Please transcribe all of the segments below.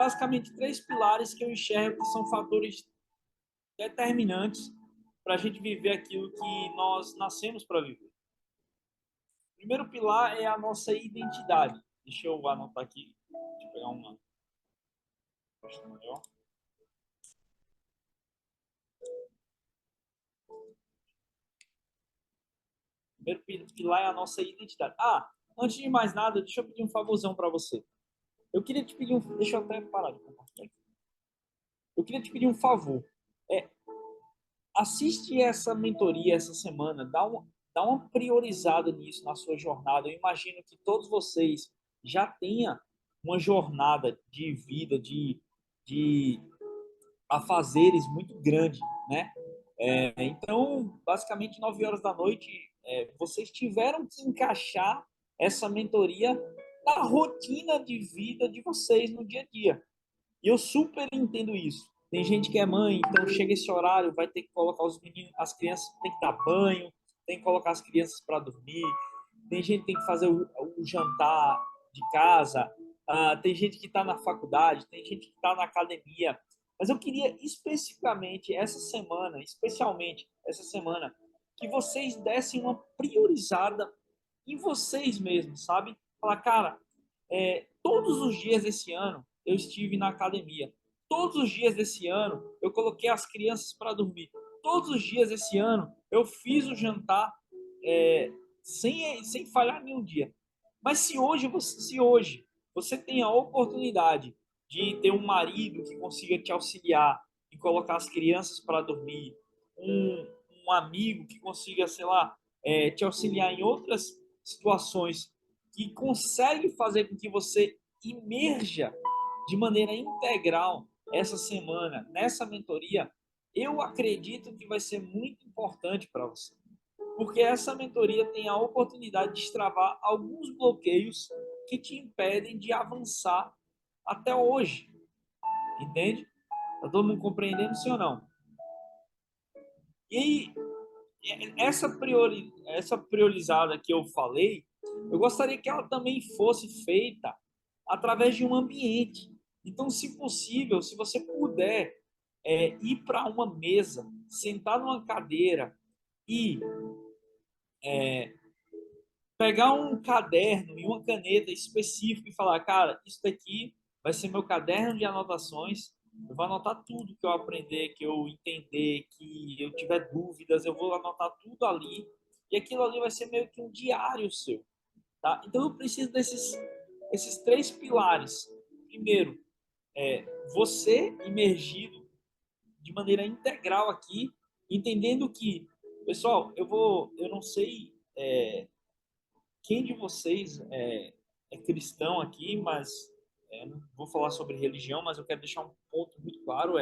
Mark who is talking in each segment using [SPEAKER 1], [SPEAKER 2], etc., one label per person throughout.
[SPEAKER 1] basicamente três pilares que eu enxergo que são fatores determinantes para a gente viver aquilo que nós nascemos para viver. O primeiro pilar é a nossa identidade. Deixa eu anotar aqui. Deixa eu pegar uma pasta maior. O primeiro pilar é a nossa identidade. Antes de mais nada, deixa eu pedir um favorzão para você. Eu queria te pedir um. Deixa eu até parar de compartilhar aqui. Eu queria te pedir um favor. É, assiste essa mentoria essa semana, dá uma priorizada nisso na sua jornada. Eu imagino que todos vocês já tenham uma jornada de vida, de afazeres muito grande, né? Então, basicamente, 9 horas da noite, vocês tiveram que encaixar essa mentoria na rotina de vida de vocês no dia a dia. E eu super entendo isso. Tem gente que é mãe, então chega esse horário, vai ter que colocar os meninos, as crianças tem que dar banho, tem que colocar as crianças para dormir. Tem gente que tem que fazer o jantar de casa. Tem gente que está na faculdade, tem gente que está na academia. Mas eu queria especificamente essa semana, especialmente essa semana, que vocês dessem uma priorizada em vocês mesmos, sabe? Falar, cara, todos os dias desse ano eu estive na academia. Todos os dias desse ano eu coloquei as crianças para dormir. Todos os dias desse ano eu fiz o jantar sem falhar nenhum dia. Mas se hoje você tem a oportunidade de ter um marido que consiga te auxiliar e colocar as crianças para dormir, um amigo que consiga, sei lá, te auxiliar em outras situações que consegue fazer com que você imerja de maneira integral essa semana nessa mentoria, eu acredito que vai ser muito importante para você. Porque essa mentoria tem a oportunidade de destravar alguns bloqueios que te impedem de avançar até hoje. Entende? Está todo mundo compreendendo, sim ou não? E essa priorizada que eu falei, eu gostaria que ela também fosse feita através de um ambiente. Então, se possível, se você puder ir para uma mesa, sentar numa cadeira e pegar um caderno e uma caneta específica e falar, cara, isso daqui vai ser meu caderno de anotações. Eu vou anotar tudo que eu aprender, que eu entender, que eu tiver dúvidas, eu vou anotar tudo ali. E aquilo ali vai ser meio que um diário seu, tá? Então eu preciso esses três pilares. Primeiro, você imergido de maneira integral aqui, entendendo que, pessoal, eu não sei quem de vocês é cristão aqui, mas não vou falar sobre religião, mas eu quero deixar um ponto muito claro,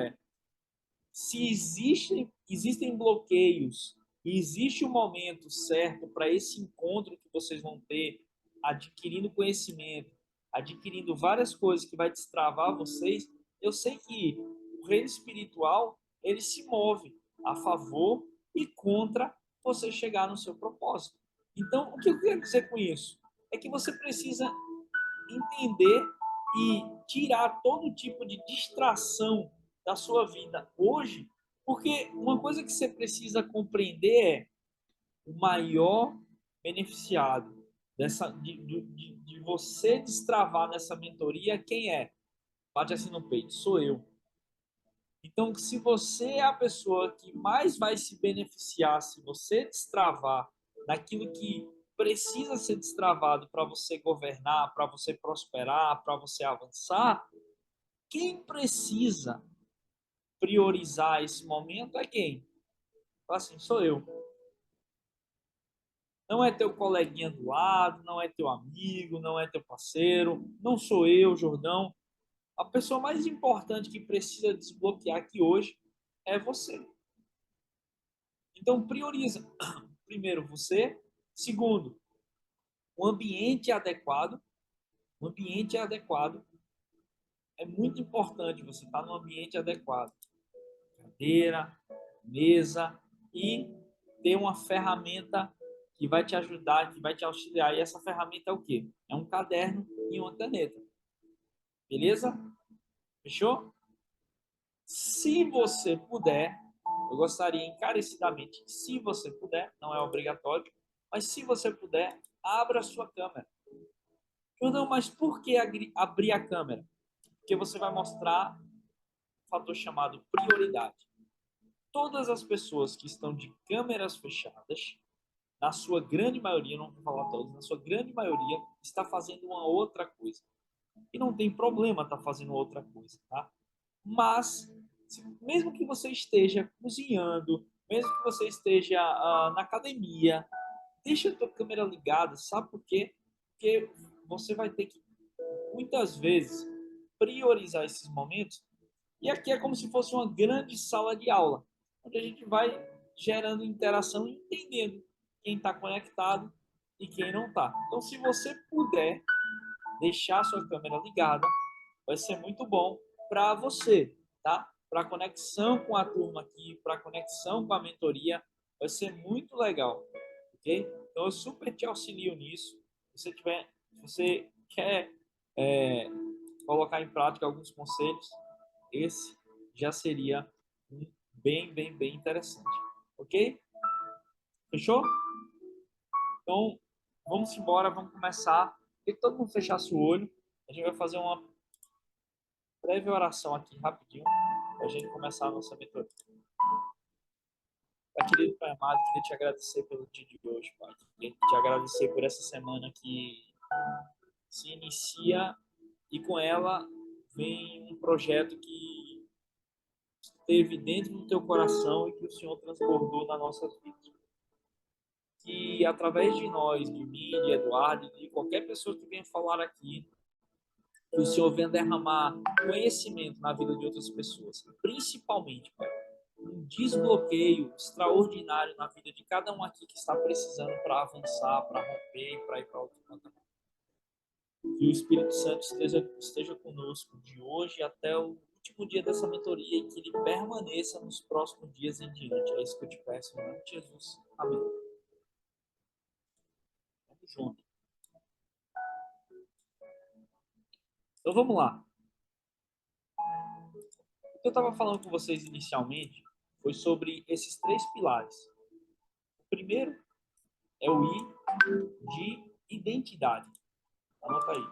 [SPEAKER 1] se existem bloqueios e existe um momento certo para esse encontro que vocês vão ter, adquirindo conhecimento, adquirindo várias coisas que vai destravar vocês, eu sei que o reino espiritual, ele se move a favor e contra você chegar no seu propósito. Então, o que eu quero dizer com isso? É que você precisa entender e tirar todo tipo de distração da sua vida hoje, porque uma coisa que você precisa compreender é o maior beneficiado de você destravar nessa mentoria, quem é? Bate assim no peito, sou eu. Então, se você é a pessoa que mais vai se beneficiar, se você destravar naquilo que precisa ser destravado para você governar, para você prosperar, para você avançar, quem precisa priorizar esse momento é quem? Assim, sou eu. Não é teu coleguinha do lado, não é teu amigo, não é teu parceiro, não sou eu, Jordão. A pessoa mais importante que precisa desbloquear aqui hoje é você. Então, prioriza. Primeiro, você. Segundo, o ambiente adequado. O ambiente adequado. É muito importante você estar no ambiente adequado. Cadeira, mesa e ter uma ferramenta que vai te ajudar, que vai te auxiliar. E essa ferramenta é o quê? É um caderno e uma caneta. Beleza? Fechou? Se você puder, eu gostaria encarecidamente, se você puder, não é obrigatório, mas se você puder, abra a sua câmera. Não, mas por que abrir a câmera? Porque você vai mostrar um fator chamado prioridade. Todas as pessoas que estão de câmeras fechadas, na sua grande maioria, não vou falar todas, na sua grande maioria, está fazendo uma outra coisa. E não tem problema estar fazendo outra coisa, tá? Mas, mesmo que você esteja cozinhando, mesmo que você esteja na academia, deixa a tua câmera ligada, sabe por quê? Porque você vai ter que, muitas vezes, priorizar esses momentos. E aqui é como se fosse uma grande sala de aula, onde a gente vai gerando interação e entendendo quem está conectado e quem não está. Então, se você puder deixar sua câmera ligada, vai ser muito bom para você, tá? Para conexão com a turma aqui, para conexão com a mentoria, vai ser muito legal, ok? Então eu super te auxilio nisso. Se você quer é, colocar em prática alguns conselhos, esse já seria um bem interessante, ok? Fechou? Então vamos embora, vamos começar. Que todo mundo fechasse o olho. A gente vai fazer uma breve oração aqui, rapidinho, para a gente começar a nossa mentoria. Pai querido, Pai amado, queria te agradecer pelo dia de hoje, Pai. Queria te agradecer por essa semana que se inicia e com ela vem um projeto que esteve dentro do teu coração e que o Senhor transbordou nas nossas vidas. Que através de nós, de mim, de Eduardo, de qualquer pessoa que venha falar aqui, que o Senhor venha derramar conhecimento na vida de outras pessoas, principalmente, Pai, um desbloqueio extraordinário na vida de cada um aqui que está precisando para avançar, para romper e para ir para outro canto. Que o Espírito Santo esteja conosco de hoje até o último dia dessa mentoria e que ele permaneça nos próximos dias em diante. É isso que eu te peço, em nome de Jesus. Amém. Vamos junto. Então vamos lá. O que eu estava falando com vocês inicialmente foi sobre esses três pilares. O primeiro é o I de identidade. Anota aí.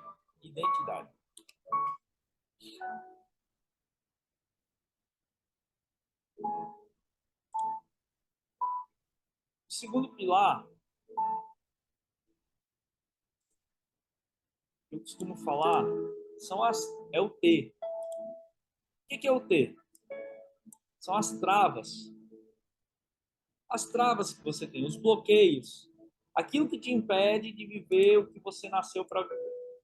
[SPEAKER 1] Identidade. O segundo pilar, que eu costumo falar, é o T. O que é o T? São as travas. As travas que você tem, os bloqueios. Aquilo que te impede de viver o que você nasceu para viver.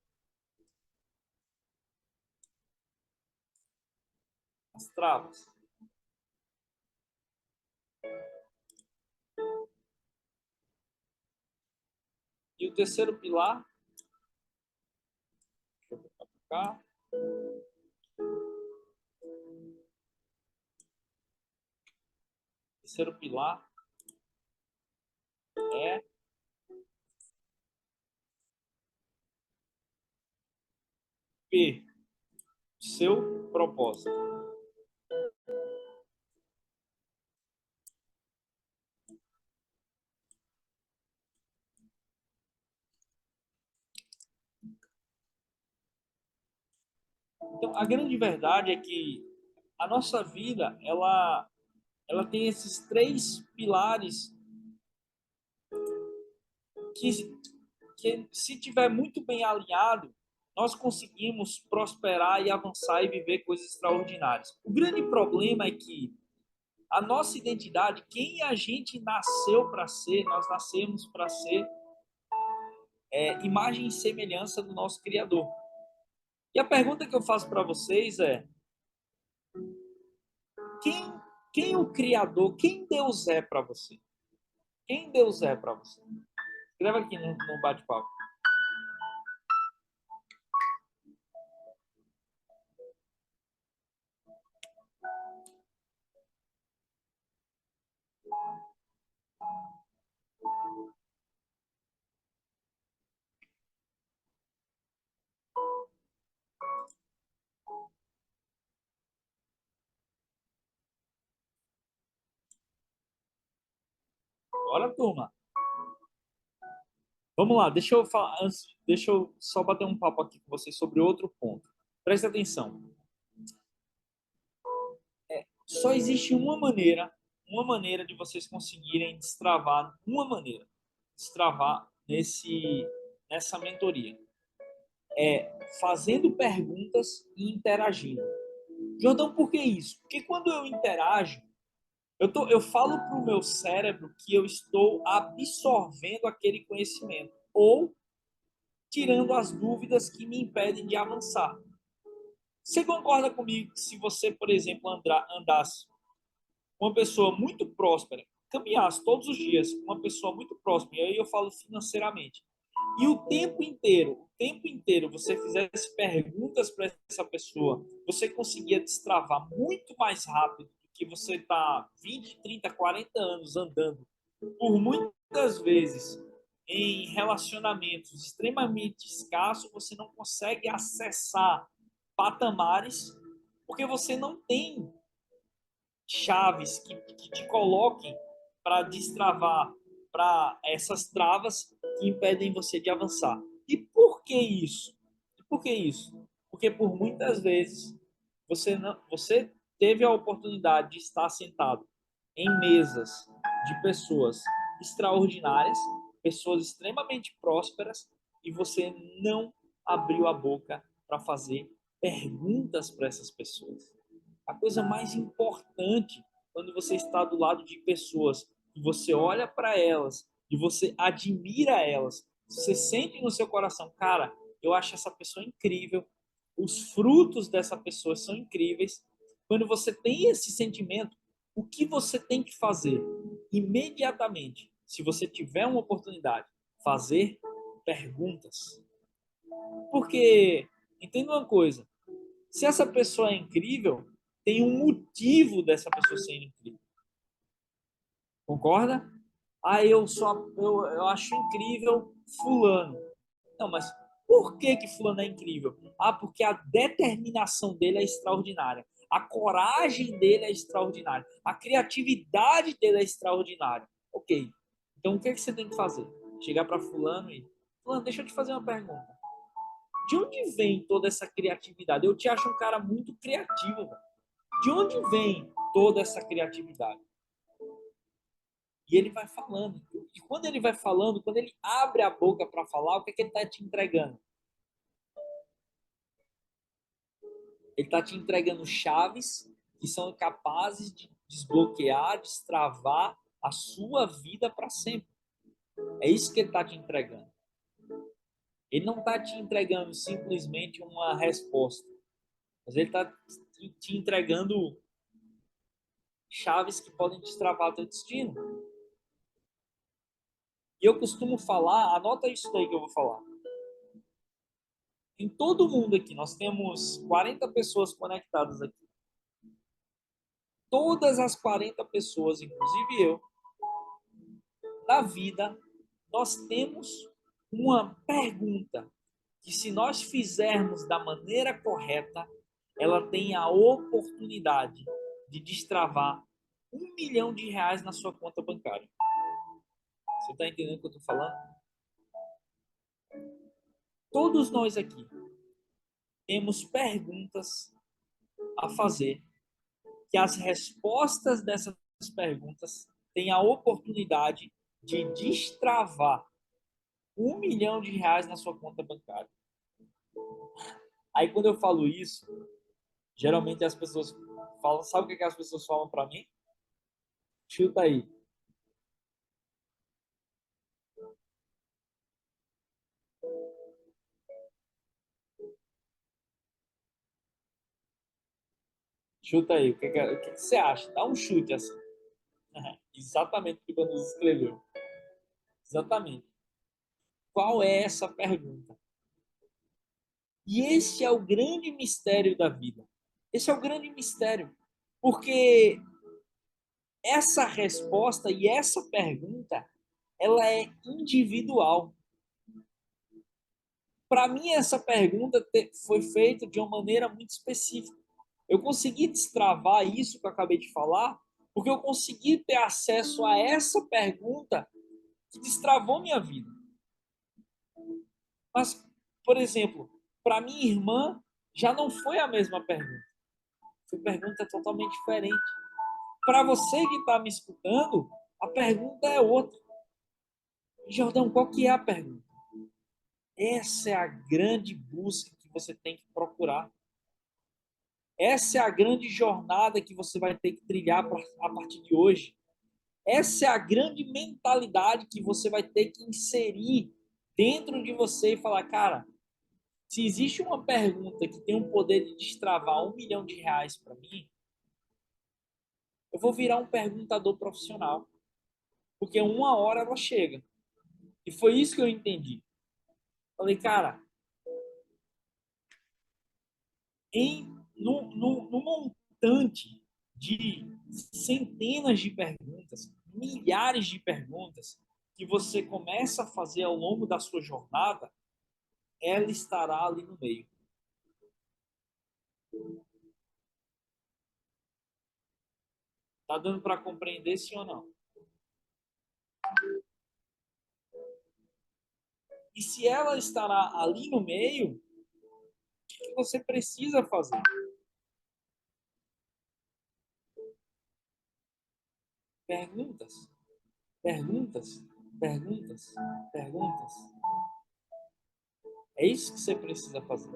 [SPEAKER 1] As travas. E o terceiro pilar, deixa eu botar para cá. O terceiro pilar é P, seu propósito. Então, a grande verdade é que a nossa vida, ela tem esses três pilares que, que se tiver muito bem alinhado, nós conseguimos prosperar e avançar e viver coisas extraordinárias. O grande problema é que a nossa identidade, quem a gente nasceu para ser, nós nascemos para ser imagem e semelhança do nosso Criador. E a pergunta que eu faço para vocês é: quem, quem o Criador, quem Deus é para você? Quem Deus é para você? Escreva aqui no bate-papo. Bora, turma. Vamos lá, deixa eu falar, deixa eu só bater um papo aqui com vocês sobre outro ponto. Presta atenção. Só existe uma maneira de vocês conseguirem destravar, uma maneira, destravar nessa mentoria. É fazendo perguntas e interagindo. Jordão, por que isso? Porque quando eu interajo, eu falo para o meu cérebro que eu estou absorvendo aquele conhecimento ou tirando as dúvidas que me impedem de avançar. Você concorda comigo que se você, por exemplo, andasse com uma pessoa muito próspera, caminhasse todos os dias com uma pessoa muito próspera, e aí eu falo financeiramente, e o tempo inteiro você fizesse perguntas para essa pessoa, você conseguia destravar muito mais rápido do que você está 20, 30, 40 anos andando por muitas vezes em relacionamentos extremamente escassos, você não consegue acessar patamares porque você não tem chaves que te coloquem para destravar para essas travas que impedem você de avançar. E por que isso? E por que isso? Porque por muitas vezes você teve a oportunidade de estar sentado em mesas de pessoas extraordinárias, pessoas extremamente prósperas, e você não abriu a boca para fazer perguntas para essas pessoas. A coisa mais importante quando você está do lado de pessoas e você olha para elas e você admira elas, você sente no seu coração, cara, eu acho essa pessoa incrível, os frutos dessa pessoa são incríveis. Quando você tem esse sentimento, o que você tem que fazer? Imediatamente, se você tiver uma oportunidade, fazer perguntas. Porque, entenda uma coisa, se essa pessoa é incrível, tem um motivo dessa pessoa ser incrível. Concorda? Ah, eu acho incrível fulano. Não, mas por que que fulano é incrível? Ah, porque a determinação dele é extraordinária. A coragem dele é extraordinária. A criatividade dele é extraordinária. Ok. Então o que é que você tem que fazer? Chegar para fulano e fulano, deixa eu te fazer uma pergunta. De onde vem toda essa criatividade? Eu te acho um cara muito criativo, velho. De onde vem toda essa criatividade? E ele vai falando. E quando ele vai falando, quando ele abre a boca para falar, o que é que ele está te entregando? Ele está te entregando chaves que são capazes de desbloquear, destravar a sua vida para sempre. É isso que ele está te entregando. Ele não está te entregando simplesmente uma resposta, mas ele está te entregando chaves que podem destravar o teu destino. E eu costumo falar, anota isso daí que eu vou falar. Em todo mundo aqui, nós temos 40 pessoas conectadas aqui. Todas as 40 pessoas, inclusive eu, na vida, nós temos uma pergunta que, se nós fizermos da maneira correta, ela tem a oportunidade de destravar R$ 1 milhão na sua conta bancária. Você está entendendo o que eu estou falando? Todos nós aqui temos perguntas a fazer, que as respostas dessas perguntas têm a oportunidade de destravar R$ 1 milhão na sua conta bancária. Aí quando eu falo isso, geralmente as pessoas falam, sabe o que as pessoas falam para mim? Chuta aí. Chuta aí. O que você acha? Dá um chute assim. Exatamente o que o Danilo escreveu. Exatamente. Qual é essa pergunta? E esse é o grande mistério da vida. Esse é o grande mistério. Porque essa resposta e essa pergunta, ela é individual. Para mim, essa pergunta foi feita de uma maneira muito específica. Eu consegui destravar isso que eu acabei de falar Porque eu consegui ter acesso a essa pergunta que destravou minha vida. Mas, por exemplo, para minha irmã, já não foi a mesma pergunta. Foi pergunta totalmente diferente. Para você que está me escutando, a pergunta é outra. Jordão, qual que é a pergunta? Essa é a grande busca que você tem que procurar. Essa é a grande jornada que você vai ter que trilhar a partir de hoje. Essa é a grande mentalidade que você vai ter que inserir dentro de você e falar, cara, se existe uma pergunta que tem o poder de destravar R$ 1 milhão para mim, eu vou virar um perguntador profissional. Porque uma hora ela chega. E foi isso que eu entendi. Falei, cara, no montante de centenas de perguntas, milhares de perguntas que você começa a fazer ao longo da sua jornada, ela estará ali no meio. Tá dando para compreender sim ou não? E se ela estará ali no meio, o que você precisa fazer? Perguntas, perguntas, perguntas, perguntas. É isso que você precisa fazer.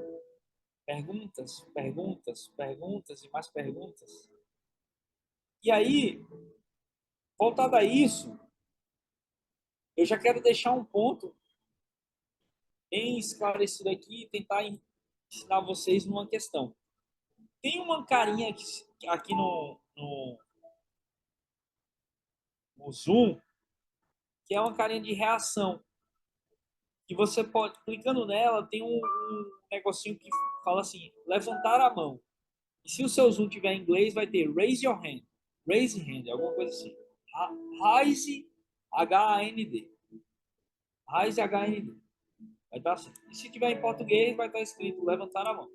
[SPEAKER 1] Perguntas, perguntas, perguntas e mais perguntas. E aí, voltado a isso, eu já quero deixar um ponto bem esclarecido aqui e tentar ensinar vocês numa questão. Tem uma carinha aqui no Zoom, que é uma carinha de reação. Que você pode, clicando nela, tem um negocinho que fala assim, levantar a mão. E se o seu Zoom tiver em inglês, vai ter raise your hand. Raise hand, alguma coisa assim. Raise H-A-N-D. Raise H-A-N-D. Vai estar assim. E se tiver em português, vai estar escrito levantar a mão.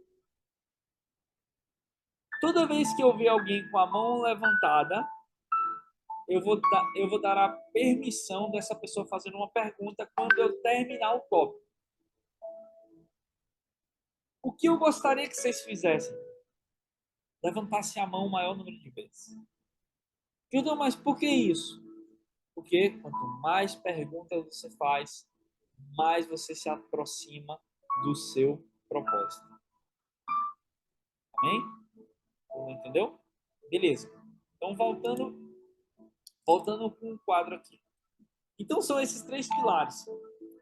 [SPEAKER 1] Toda vez que eu ver alguém com a mão levantada, eu vou dar a permissão dessa pessoa fazer uma pergunta quando eu terminar o tópico. O que eu gostaria que vocês fizessem? Levantasse a mão o maior número de vezes. Judão, mas por que isso? Porque quanto mais perguntas você faz, mais você se aproxima do seu propósito. Amém? Entendeu? Beleza. Então, voltando com o quadro aqui. Então, são esses três pilares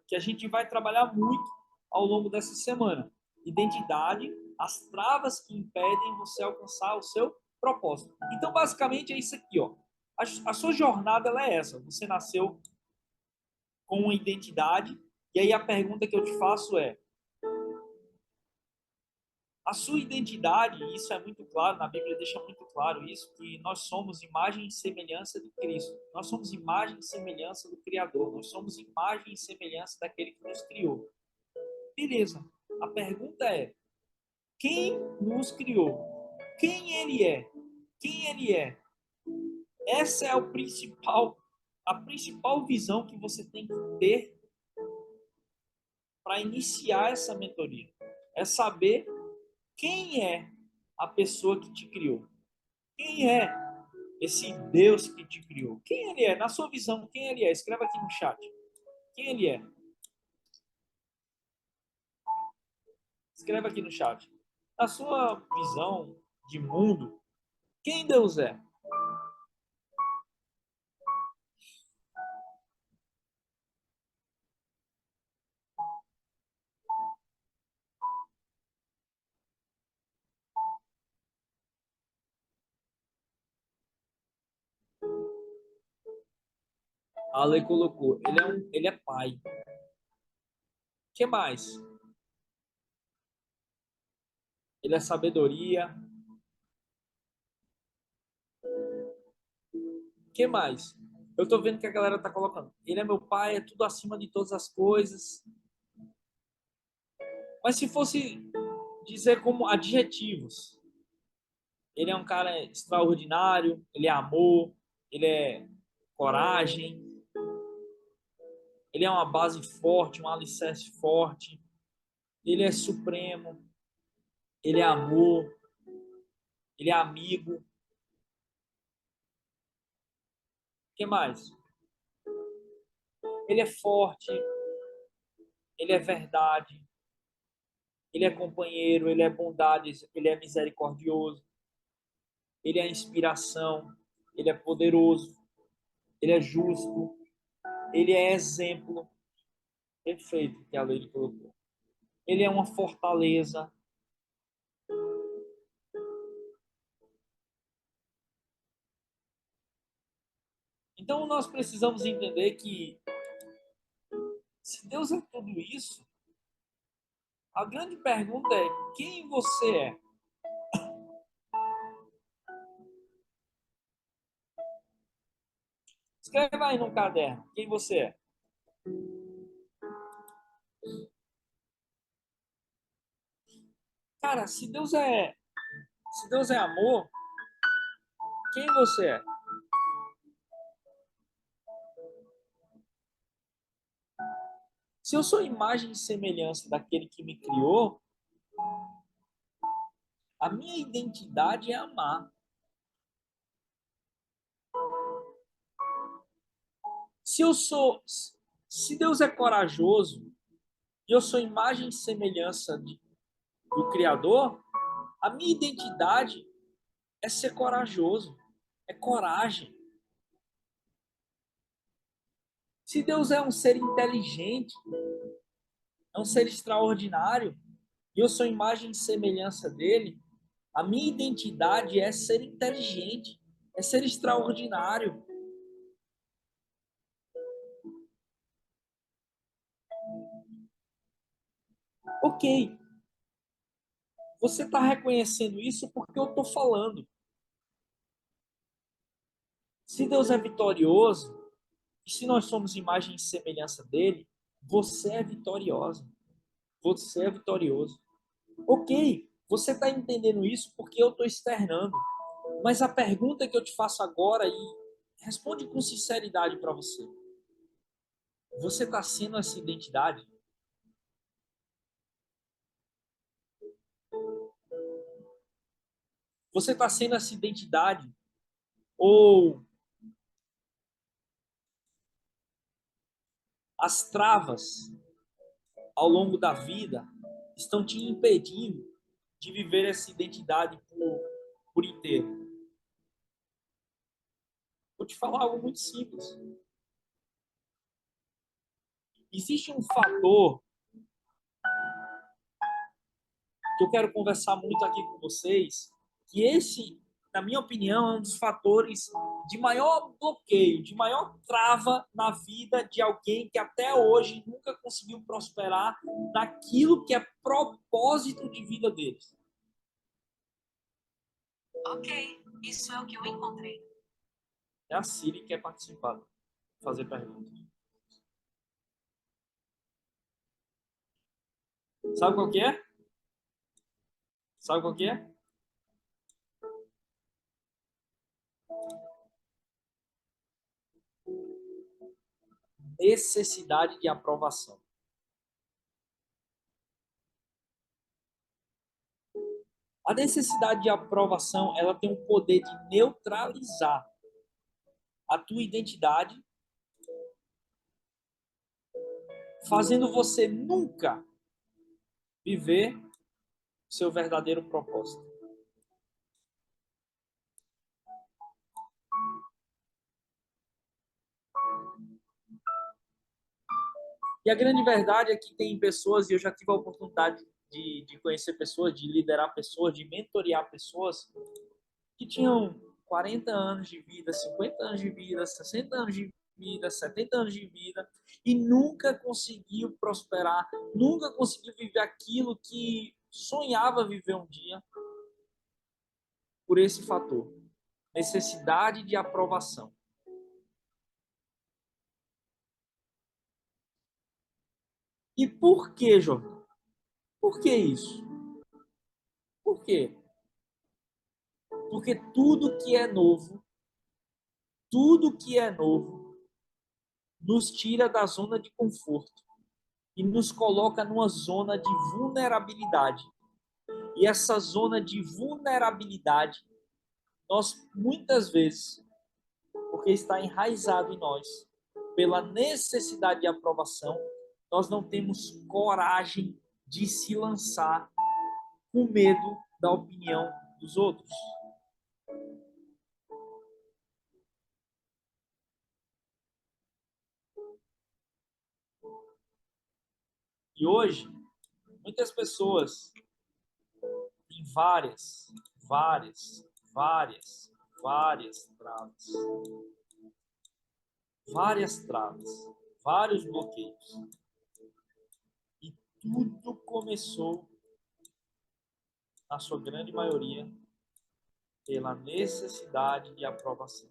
[SPEAKER 1] que a gente vai trabalhar muito ao longo dessa semana. Identidade, as travas que impedem você alcançar o seu propósito. Então, basicamente, é isso aqui, ó. A sua jornada ela é essa. Você nasceu com uma identidade, e aí a pergunta que eu te faço é: a sua identidade, e isso é muito claro, na Bíblia deixa muito claro isso, que nós somos imagem e semelhança de Cristo. Nós somos imagem e semelhança do Criador. Nós somos imagem e semelhança daquele que nos criou. Beleza. A pergunta é: quem nos criou? Quem ele é? Quem ele é? Essa é a principal visão que você tem que ter para iniciar essa mentoria. É saber quem é a pessoa que te criou. Quem é esse Deus que te criou? Quem ele é? Na sua visão, quem ele é? Escreva aqui no chat. Quem ele é? Escreva aqui no chat. Na sua visão de mundo, quem Deus é? A Ale colocou. Ele é pai. O que mais? Ele é sabedoria. O que mais? Eu tô vendo que a galera tá colocando. Ele é meu pai, é tudo acima de todas as coisas. Mas se fosse dizer como adjetivos, Ele é um cara extraordinário, ele é amor, ele é coragem, ele é uma base forte, um alicerce forte, ele é supremo, ele é amor, ele é amigo. O que mais? Ele é forte, ele é verdade, ele é companheiro, ele é bondade, ele é misericordioso, ele é inspiração, ele é poderoso, ele é justo, ele é exemplo. Perfeito que a lei colocou. Ele é uma fortaleza. Então nós precisamos entender que se Deus é tudo isso, a grande pergunta é quem você é? Escreva aí no caderno quem você é. Cara, se Deus é amor, quem você é? Se eu sou imagem e semelhança daquele que me criou, a minha identidade é amar. Se eu sou, se Deus é corajoso e eu sou imagem e semelhança do Criador, a minha identidade é ser corajoso, é coragem. Se Deus é um ser inteligente, é um ser extraordinário, e eu sou imagem e semelhança dele, a minha identidade é ser inteligente, é ser extraordinário. Ok, você está reconhecendo isso porque eu estou falando. Se Deus é vitorioso, e se nós somos imagem e semelhança dele, você é vitoriosa. Você é vitorioso. Ok, você está entendendo isso porque eu estou externando. Mas a pergunta que eu te faço agora e responde com sinceridade para você. Você está sendo essa identidade? Você está sendo essa identidade? Ou as travas ao longo da vida estão te impedindo de viver essa identidade por inteiro? Vou te falar algo muito simples. Existe um fator que eu quero conversar muito aqui com vocês, que esse, na minha opinião, é um dos fatores de maior bloqueio, de maior trava na vida de alguém que até hoje nunca conseguiu prosperar naquilo que é propósito de vida deles. Ok, isso é o que eu encontrei. É a Siri que quer participar, fazer perguntas. Sabe qual que é? Sabe qual que é? Necessidade de aprovação. A necessidade de aprovação, ela tem o poder de neutralizar a tua identidade, fazendo você nunca viver seu verdadeiro propósito. E a grande verdade é que tem pessoas, e eu já tive a oportunidade de conhecer pessoas, de liderar pessoas, de mentorear pessoas que tinham 40 anos de vida, 50 anos de vida, 60 anos de vida, 70 anos de vida e nunca conseguiu prosperar, nunca conseguiu viver aquilo que sonhava viver um dia por esse fator, necessidade de aprovação. E por que, Jordan? Por que isso? Por quê? Porque tudo que é novo, nos tira da zona de conforto e nos coloca numa zona de vulnerabilidade. E essa zona de vulnerabilidade, nós muitas vezes, porque está enraizado em nós, pela necessidade de aprovação, nós não temos coragem de se lançar com medo da opinião dos outros. E hoje, muitas pessoas têm várias, várias, várias travas. Várias travas, vários bloqueios. E tudo começou, na sua grande maioria, pela necessidade de aprovação.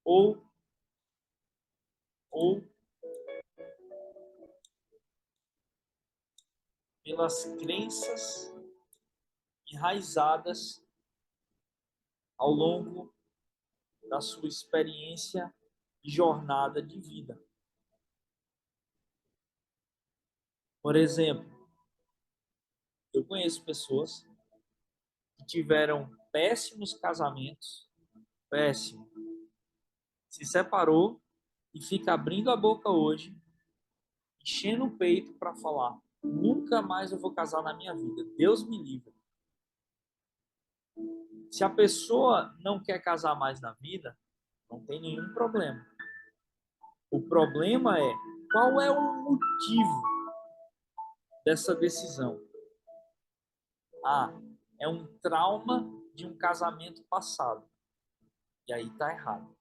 [SPEAKER 1] Ou, ou pelas crenças enraizadas ao longo da sua experiência e jornada de vida. Por exemplo, eu conheço pessoas que tiveram péssimos casamentos, péssimo, se separou e fica abrindo a boca hoje, enchendo o peito para falar: nunca mais eu vou casar na minha vida, Deus me livre. Se a pessoa não quer casar mais na vida, não tem nenhum problema. O problema é qual é o motivo dessa decisão. Ah, é um trauma de um casamento passado. E aí tá errado.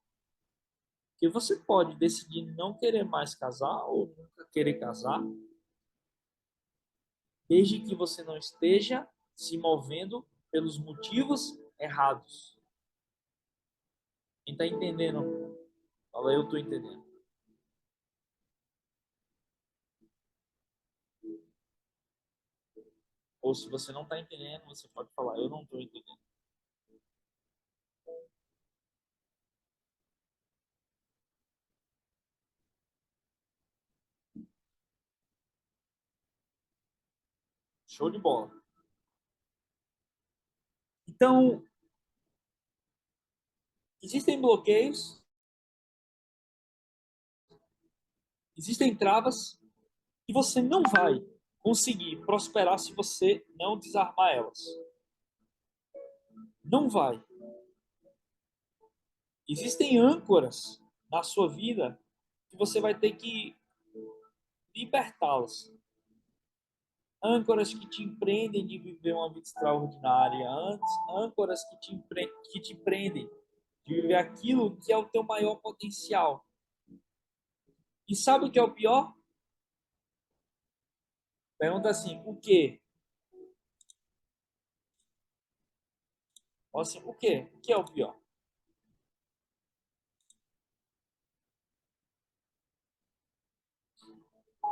[SPEAKER 1] Porque você pode decidir não querer mais casar ou nunca querer casar, desde que você não esteja se movendo pelos motivos errados. Quem tá entendendo? Fala, eu tô entendendo. Ou se você não tá entendendo, você pode falar, eu não tô entendendo. Show de bola. Então, existem bloqueios, existem travas, e você não vai conseguir prosperar se você não desarmar elas. Não vai. Existem âncoras na sua vida que você vai ter que libertá-las. Âncoras que te empreendem de viver uma vida extraordinária, âncoras que te prendem de viver aquilo que é o teu maior potencial. E sabe o que é o pior? Pergunta assim, o quê? Ou assim, o quê? O que é o pior?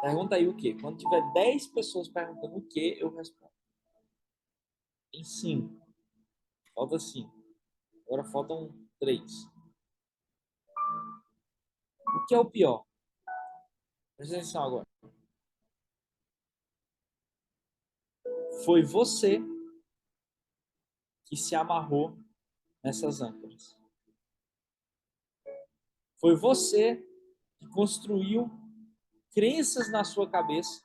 [SPEAKER 1] Pergunta aí o quê? Quando tiver 10 pessoas perguntando o quê, eu respondo. Tem 5. Falta 5. Agora faltam 3. O que é o pior? Presta atenção agora. Foi você que se amarrou nessas âncoras. Foi você que construiu crenças na sua cabeça,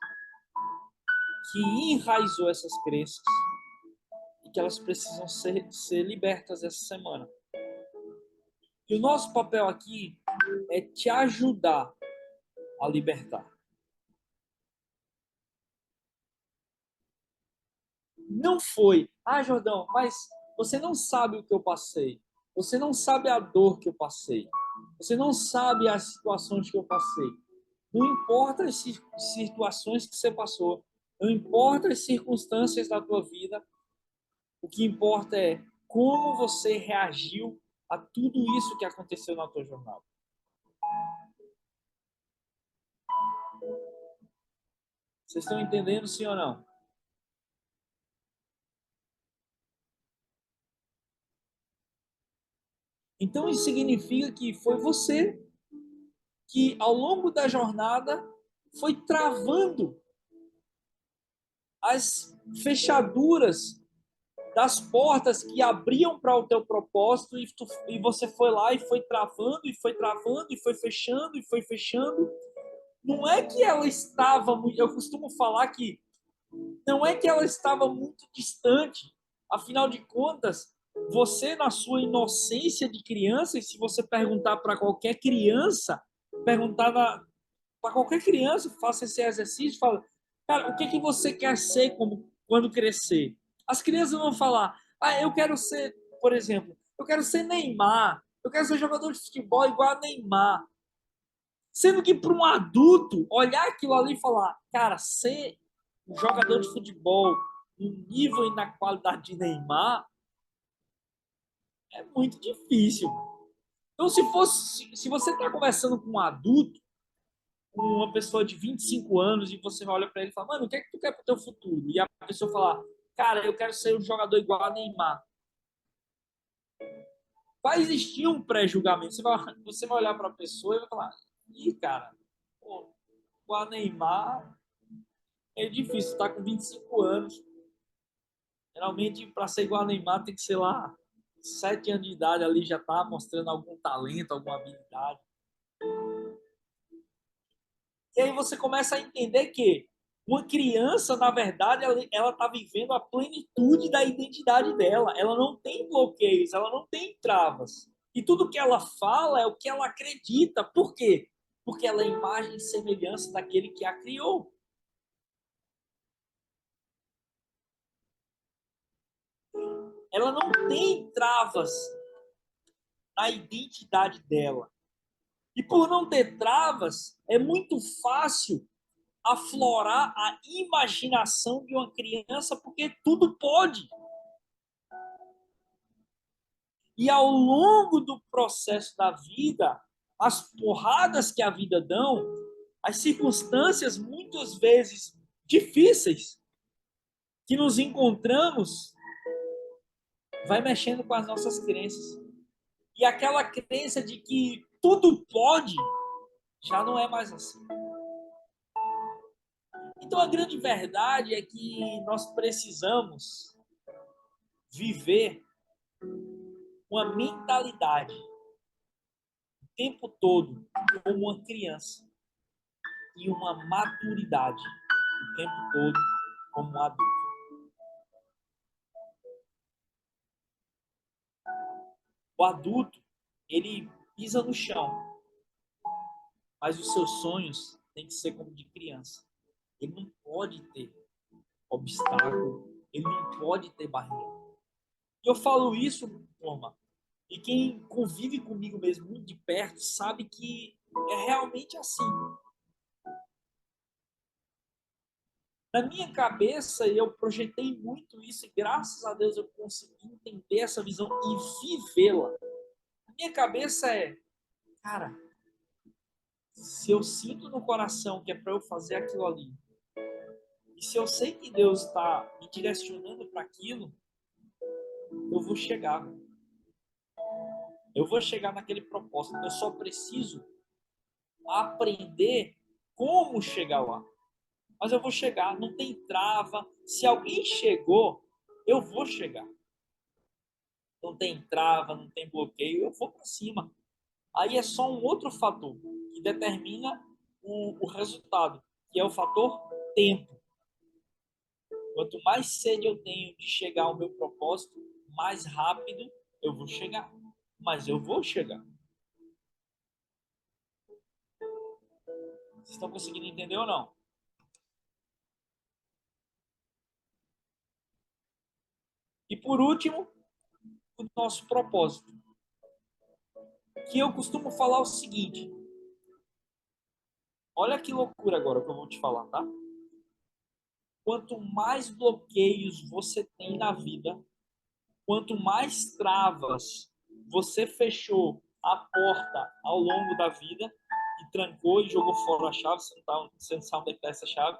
[SPEAKER 1] que enraizou essas crenças e que elas precisam ser libertas essa semana. E o nosso papel aqui é te ajudar a libertar. Não foi, Jordão, mas você não sabe o que eu passei. Você não sabe a dor que eu passei. Você não sabe as situações que eu passei. Não importa as situações que você passou. Não importa as circunstâncias da tua vida. O que importa é como você reagiu a tudo isso que aconteceu na tua jornada. Vocês estão entendendo, sim ou não? Então isso significa que foi você que ao longo da jornada foi travando as fechaduras das portas que abriam para o teu propósito e você foi lá e foi travando e foi travando e foi fechando e foi fechando. Não é que ela estava muito, eu costumo falar que não é que ela estava muito distante. Afinal de contas, você na sua inocência de criança, e se você perguntar para qualquer criança, perguntar para qualquer criança, faça esse exercício, fala, cara, o que que você quer ser como quando crescer? As crianças vão falar, ah, eu quero ser, por exemplo, eu quero ser Neymar, eu quero ser jogador de futebol igual a Neymar. Sendo que para um adulto olhar aquilo ali e falar, cara, ser um jogador de futebol no nível e na qualidade de Neymar é muito difícil. Então, se você está conversando com um adulto, com uma pessoa de 25 anos, e você olha para ele e fala, mano, o que é que tu quer para o teu futuro? E a pessoa falar, cara, eu quero ser um jogador igual a Neymar. Vai existir um pré-julgamento. Você vai olhar para a pessoa e vai falar, ih, cara, pô, igual a Neymar é difícil, tá com 25 anos. Geralmente, para ser igual a Neymar, tem que ser lá 7 anos de idade ali, já tá mostrando algum talento, alguma habilidade. E aí você começa a entender que uma criança, na verdade, ela está vivendo a plenitude da identidade dela. Ela não tem bloqueios, ela não tem travas. E tudo que ela fala é o que ela acredita. Por quê? Porque ela é imagem e semelhança daquele que a criou. Ela não tem travas na identidade dela. E por não ter travas, é muito fácil aflorar a imaginação de uma criança, porque tudo pode. E ao longo do processo da vida, as porradas que a vida dão, as circunstâncias muitas vezes difíceis que nos encontramos, vai mexendo com as nossas crenças. E aquela crença de que tudo pode, já não é mais assim. Então a grande verdade é que nós precisamos viver uma mentalidade o tempo todo como uma criança e uma maturidade o tempo todo como um adulto. O adulto, ele pisa no chão, mas os seus sonhos têm que ser como de criança. Ele não pode ter obstáculo, ele não pode ter barreira. E eu falo isso, turma, e quem convive comigo mesmo muito de perto sabe que é realmente assim. Na minha cabeça, eu projetei muito isso e graças a Deus eu consegui entender essa visão e vivê-la. Na minha cabeça é, cara, se eu sinto no coração que é para eu fazer aquilo ali, e se eu sei que Deus está me direcionando para aquilo, eu vou chegar. Eu vou chegar naquele propósito. Eu só preciso aprender como chegar lá. Mas eu vou chegar, não tem trava. Se alguém chegou, eu vou chegar. Não tem trava, não tem bloqueio, eu vou para cima. Aí é só um outro fator que determina o resultado, que é o fator tempo. Quanto mais sede eu tenho de chegar ao meu propósito, mais rápido eu vou chegar. Mas eu vou chegar. Vocês estão conseguindo entender ou não? E por último, o nosso propósito. Que eu costumo falar o seguinte: olha que loucura agora que eu vou te falar, tá? Quanto mais bloqueios você tem na vida, quanto mais travas você fechou a porta ao longo da vida e trancou e jogou fora a chave, você não sabe onde está essa chave.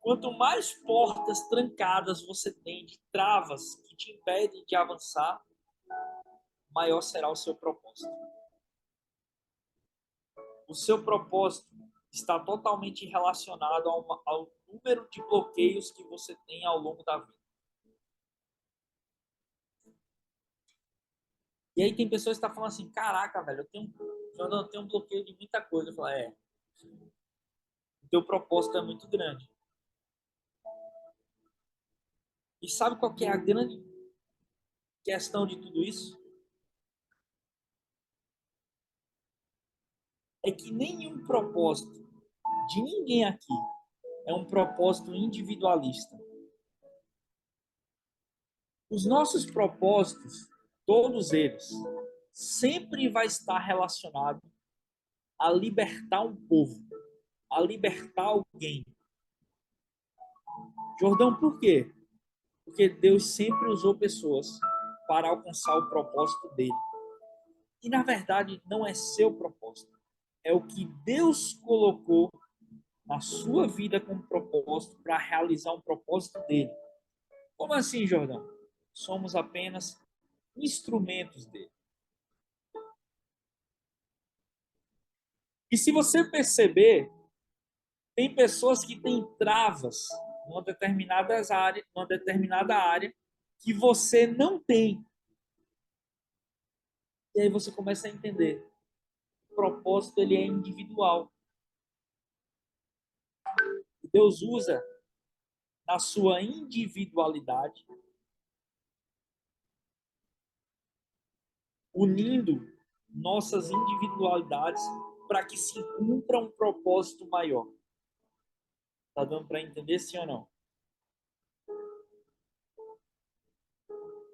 [SPEAKER 1] Quanto mais portas trancadas você tem de travas que te impedem de avançar, maior será o seu propósito. O seu propósito está totalmente relacionado ao número de bloqueios que você tem ao longo da vida. E aí tem pessoas que estão falando assim, caraca, velho, eu tenho um bloqueio de muita coisa. Eu falo, o teu propósito é muito grande. E sabe qual que é a grande questão de tudo isso? É que nenhum propósito de ninguém aqui é um propósito individualista. Os nossos propósitos, todos eles, sempre vai estar relacionado a libertar um povo, a libertar alguém. Jordão, por quê? Porque Deus sempre usou pessoas para alcançar o propósito dele. E na verdade não é seu propósito, é o que Deus colocou na sua vida como propósito para realizar um propósito dele. Como assim, Jordão? Somos apenas instrumentos dele. E se você perceber, tem pessoas que têm travas numa determinada área que você não tem. E aí você começa a entender. O propósito ele é individual. Deus usa na sua individualidade, unindo nossas individualidades para que se cumpra um propósito maior. Tá dando para entender sim ou não?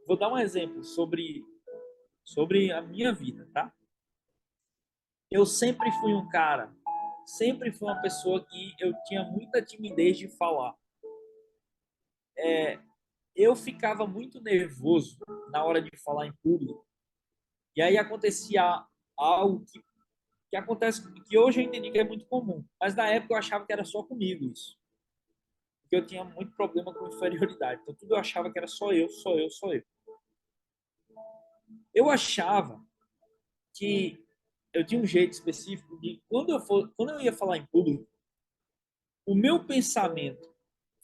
[SPEAKER 1] Vou dar um exemplo sobre a minha vida, tá? Eu sempre fui um cara, sempre fui uma pessoa que eu tinha muita timidez de falar. Eu ficava muito nervoso na hora de falar em público. E aí acontecia algo que acontece, que hoje eu entendi que é muito comum. Mas na época eu achava que era só comigo isso. Porque eu tinha muito problema com inferioridade. Então tudo eu achava que era só eu, só eu, só eu. Eu achava que eu tinha um jeito específico de quando eu ia falar em público, o meu pensamento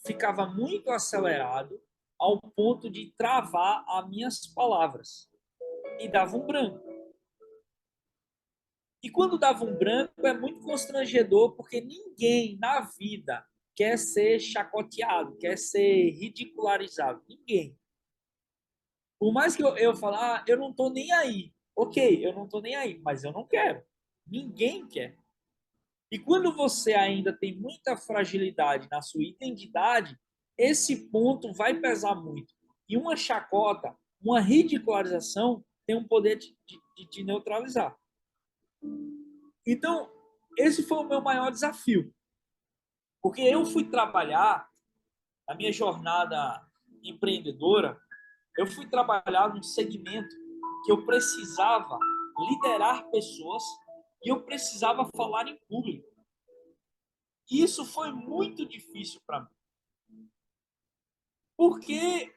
[SPEAKER 1] ficava muito acelerado ao ponto de travar as minhas palavras e dava um branco. E quando dava um branco é muito constrangedor porque ninguém na vida quer ser chacoteado, quer ser ridicularizado. Ninguém. Por mais que eu falar, eu não tô nem aí. Ok, eu não tô nem aí, mas eu não quero. Ninguém quer. E quando você ainda tem muita fragilidade na sua identidade, esse ponto vai pesar muito. E uma chacota, uma ridicularização, tem um poder de te neutralizar. Então, esse foi o meu maior desafio. Porque eu fui trabalhar, na minha jornada empreendedora, eu fui trabalhar num segmento que eu precisava liderar pessoas e eu precisava falar em público. E isso foi muito difícil para mim, porque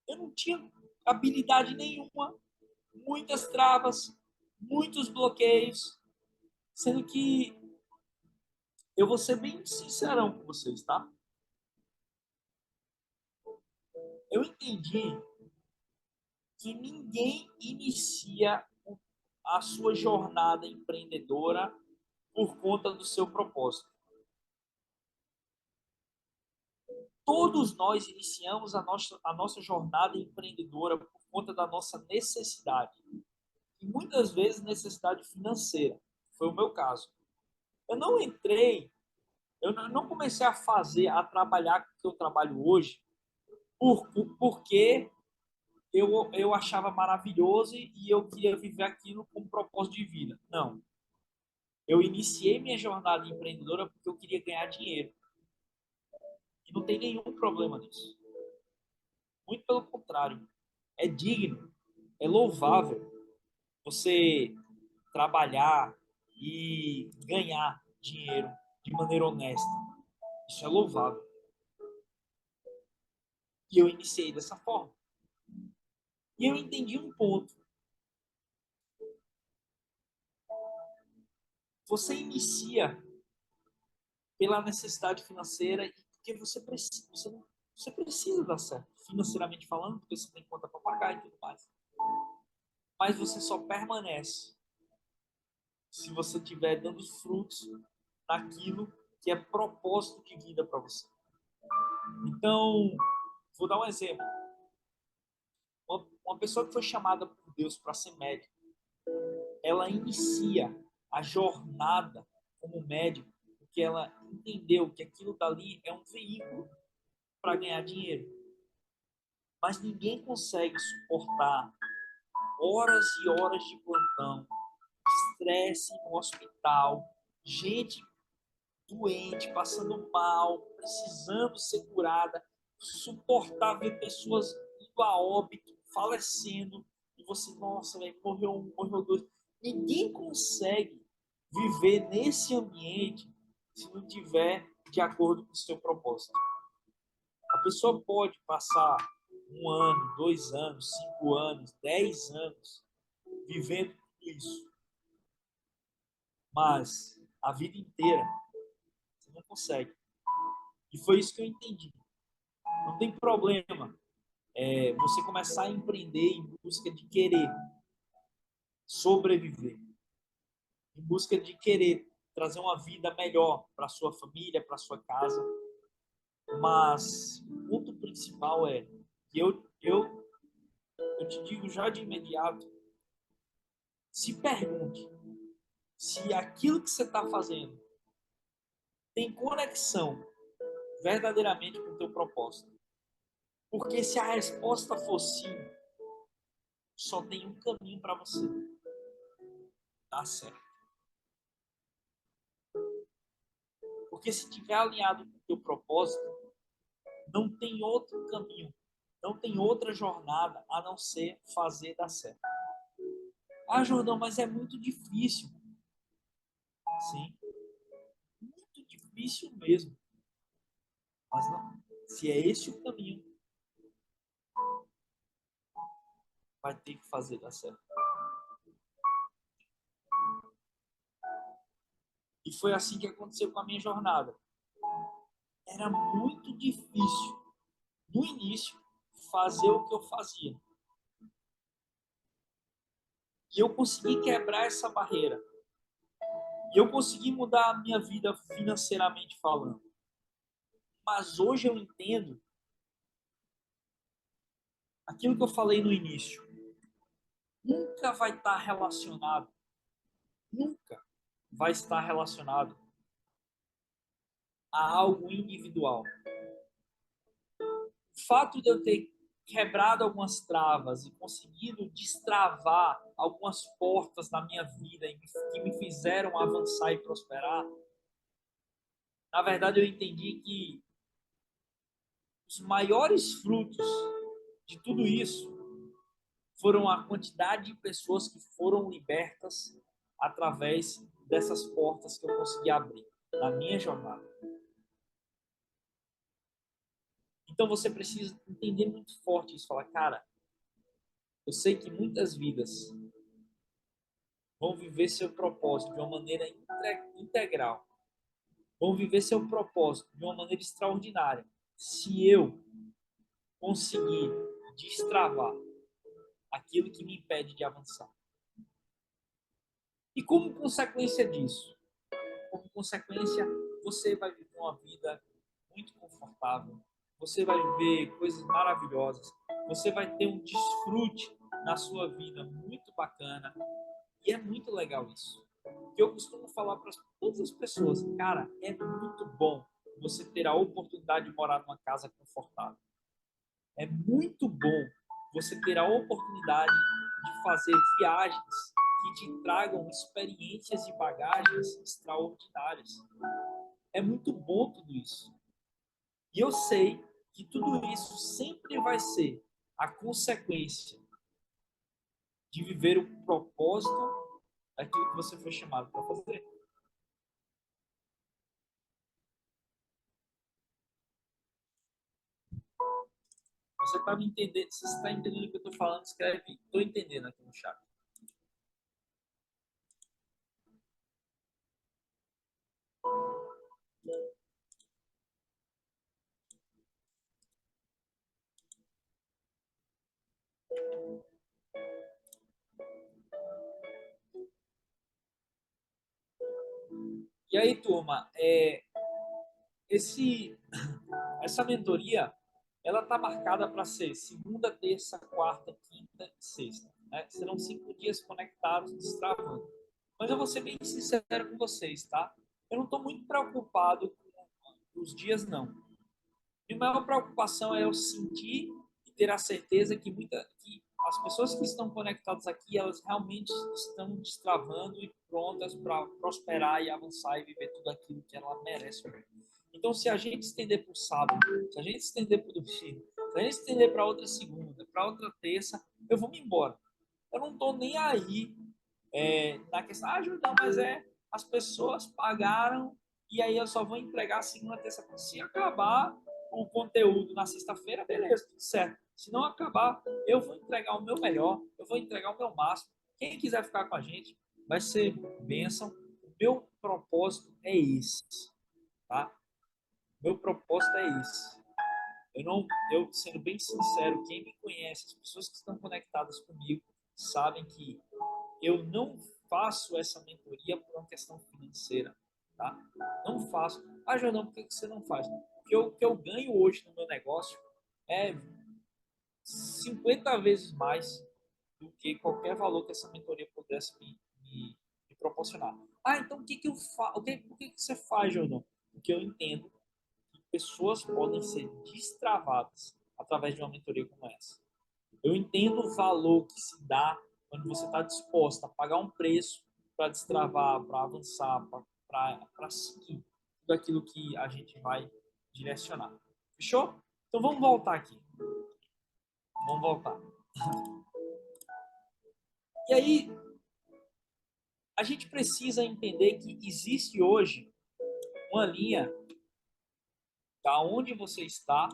[SPEAKER 1] eu não tinha habilidade nenhuma, muitas travas, muitos bloqueios, sendo que eu vou ser bem sincerão com vocês, tá? Eu entendi que ninguém inicia a sua jornada empreendedora por conta do seu propósito. Todos nós iniciamos a nossa jornada empreendedora por conta da nossa necessidade. E muitas vezes necessidade financeira. Foi o meu caso. Eu não entrei, eu não comecei a fazer, a trabalhar com o que eu trabalho hoje porque eu achava maravilhoso e eu queria viver aquilo como propósito de vida. Não. Eu iniciei minha jornada empreendedora porque eu queria ganhar dinheiro. E não tem nenhum problema nisso. Muito pelo contrário. É digno, é louvável você trabalhar e ganhar dinheiro de maneira honesta. Isso é louvável. E eu iniciei dessa forma. E eu entendi um ponto. Você inicia pela necessidade financeira e porque você precisa dar certo, financeiramente falando, porque você tem conta para pagar e tudo mais. Mas você só permanece se você estiver dando frutos naquilo que é propósito de vida para você. Então, vou dar um exemplo. Uma pessoa que foi chamada por Deus para ser médico, ela inicia a jornada como médico, porque ela entendeu que aquilo dali é um veículo para ganhar dinheiro. Mas ninguém consegue suportar horas e horas de plantão, estresse no hospital, gente doente, passando mal, precisando ser curada, suportar ver pessoas indo a óbito, falecendo, e você, nossa, véio, morreu um, morreu dois. Ninguém consegue viver nesse ambiente se não tiver de acordo com o seu propósito. A pessoa pode passar 1 ano, 2 anos, 5 anos, 10 anos vivendo tudo isso, mas a vida inteira você não consegue. E foi isso que eu entendi. Não tem problema você começar a empreender em busca de querer sobreviver, em busca de querer trazer uma vida melhor para sua família, para sua casa. Mas o ponto principal é que eu te digo já de imediato, se pergunte se aquilo que você está fazendo tem conexão verdadeiramente com o teu propósito. Porque se a resposta for sim, só tem um caminho para você dar certo. Porque se estiver alinhado com o teu propósito, não tem outro caminho, não tem outra jornada a não ser fazer dar certo. Ah, Jordão, mas é muito difícil. Sim, muito difícil mesmo. Mas não, se é esse o caminho, vai ter que fazer dar certo. E foi assim que aconteceu com a minha jornada. Era muito difícil, no início, fazer o que eu fazia. E eu consegui quebrar essa barreira. E eu consegui mudar a minha vida financeiramente falando. Mas hoje eu entendo aquilo que eu falei no início. Nunca vai estar relacionado, nunca vai estar relacionado a algo individual. O fato de eu ter quebrado algumas travas e conseguido destravar algumas portas na minha vida que me fizeram avançar e prosperar, na verdade eu entendi que os maiores frutos de tudo isso foram a quantidade de pessoas que foram libertas através dessas portas que eu consegui abrir na minha jornada. Então você precisa entender muito forte isso, falar, cara, eu sei que muitas vidas vão viver seu propósito de uma maneira integral, vão viver seu propósito de uma maneira extraordinária, se eu conseguir destravar aquilo que me impede de avançar. E como consequência disso? Como consequência, você vai viver uma vida muito confortável, você vai viver coisas maravilhosas, você vai ter um desfrute na sua vida muito bacana, e é muito legal isso. Que eu costumo falar para todas as pessoas, cara, é muito bom você ter a oportunidade de morar numa casa confortável. É muito bom você ter a oportunidade de fazer viagens que te tragam experiências e bagagens extraordinárias. É muito bom tudo isso. E eu sei que tudo isso sempre vai ser a consequência de viver o propósito daquilo que você foi chamado para fazer. Você está me entendendo? Se você está entendendo o que eu estou falando, escreve "estou entendendo" aqui no chat. E aí, turma, essa mentoria, ela está marcada para ser segunda, terça, quarta, quinta e sexta. Né? Serão 5 dias conectados, destravando. Mas eu vou ser bem sincero com vocês, tá? Eu não estou muito preocupado com os dias, não. Minha maior preocupação é eu sentir e ter a certeza que as pessoas que estão conectadas aqui, elas realmente estão destravando e prontas para prosperar e avançar e viver tudo aquilo que ela merece. Então, se a gente estender para o sábado, se a gente estender para o domingo, se a gente estender para outra segunda, para outra terça, eu vou me embora. Eu não estou nem aí na questão, Jordão, mas as pessoas pagaram e aí eu só vou entregar segunda, terça. Se acabar o conteúdo na sexta-feira, beleza, tudo certo. Se não acabar, eu vou entregar o meu melhor, eu vou entregar o meu máximo. Quem quiser ficar com a gente, vai ser bênção. O meu propósito é esse, tá? Meu propósito é esse. Eu sendo bem sincero, quem me conhece, as pessoas que estão conectadas comigo, sabem que eu não faço essa mentoria por uma questão financeira, tá? Não faço. Jordão, por que você não faz? Porque o que eu ganho hoje no meu negócio é 50 vezes mais do que qualquer valor que essa mentoria pudesse me proporcionar. Então o que que eu faço? O que você faz, Jordão? Porque eu entendo que pessoas podem ser destravadas através de uma mentoria como essa. Eu entendo o valor que se dá quando você está disposto a pagar um preço para destravar, para avançar, para seguir tudo aquilo que a gente vai direcionar. Fechou? Então vamos voltar aqui. Vamos voltar. E aí, a gente precisa entender que existe hoje uma linha da onde você está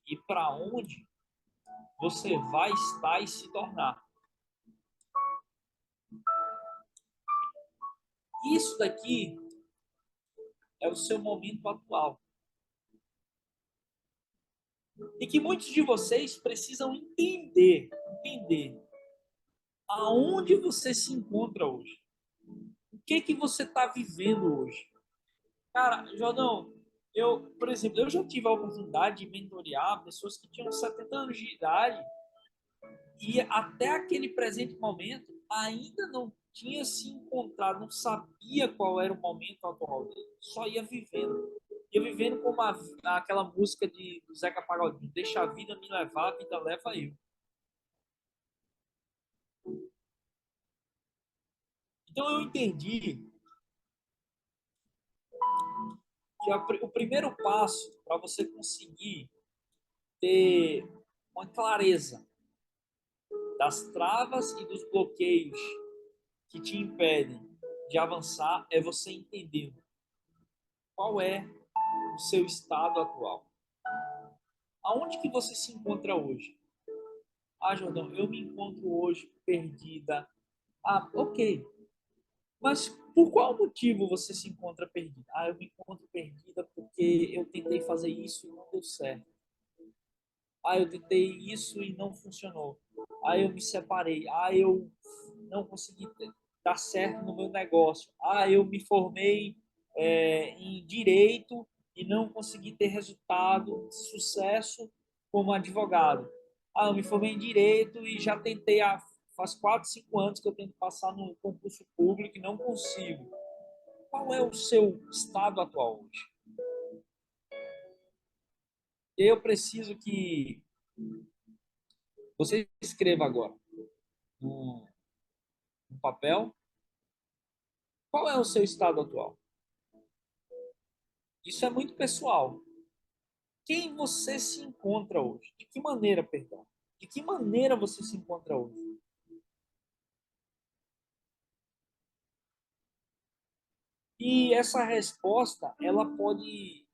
[SPEAKER 1] e para onde você vai estar e se tornar. Isso daqui é o seu momento atual. E que muitos de vocês precisam entender aonde você se encontra hoje. O que você está vivendo hoje? Cara, Jordão, por exemplo, eu já tive a oportunidade de mentorear pessoas que tinham 70 anos de idade e até aquele presente momento ainda não tinha se encontrado, não sabia qual era o momento atual dele, só ia vivendo. Ia vivendo como aquela música do Zeca Pagodinho, deixa a vida me levar, a vida leva eu. Então eu entendi que o primeiro passo para você conseguir ter uma clareza das travas e dos bloqueios que te impedem de avançar é você entender qual é o seu estado atual. Aonde que você se encontra hoje? Jordão, eu me encontro hoje perdida. Ok. Mas por qual motivo você se encontra perdida? Eu me encontro perdida porque eu tentei fazer isso e não deu certo. Eu tentei isso e não funcionou. Eu me separei. Eu não consegui dar certo no meu negócio. Eu me formei em direito e não consegui ter resultado, sucesso como advogado. Eu me formei em direito e já tentei faz 4, 5 anos que eu tento passar no concurso público e não consigo. Qual é o seu estado atual hoje? Eu preciso que você escreva agora no, no papel qual é o seu estado atual. Isso é muito pessoal. Quem você se encontra hoje? De que maneira, perdão? De que maneira você se encontra hoje? E essa resposta, ela pode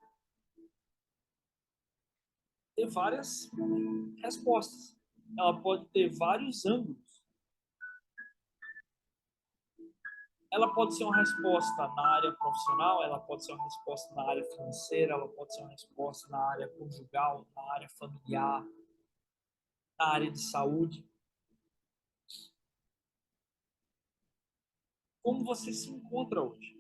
[SPEAKER 1] ter várias respostas. Ela pode ter vários ângulos. Ela pode ser uma resposta na área profissional, ela pode ser uma resposta na área financeira, ela pode ser uma resposta na área conjugal, na área familiar, na área de saúde. como você se encontra hoje.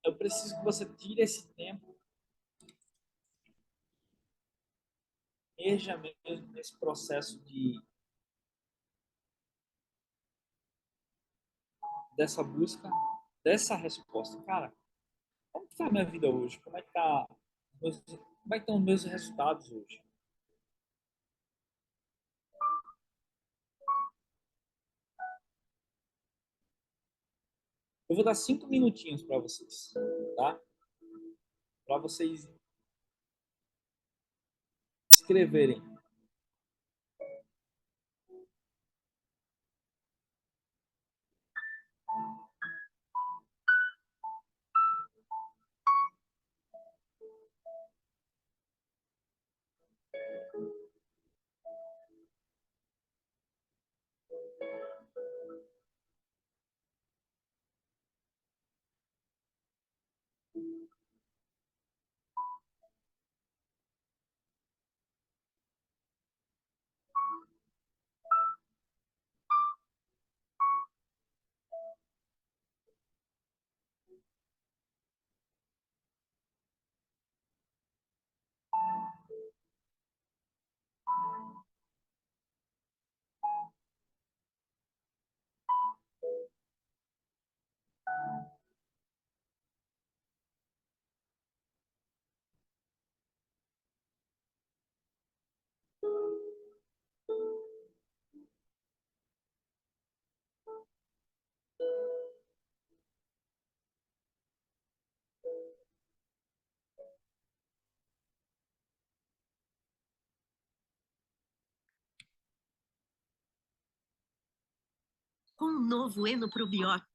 [SPEAKER 1] Eu preciso que você tire esse tempo, esteja mesmo nesse processo dessa busca, dessa resposta. Cara, como que tá a minha vida hoje? Como é que estão os meus resultados hoje? Eu vou dar 5 minutinhos para vocês, tá? Para vocês escreverem.
[SPEAKER 2] Com o novo Enoprobiótico.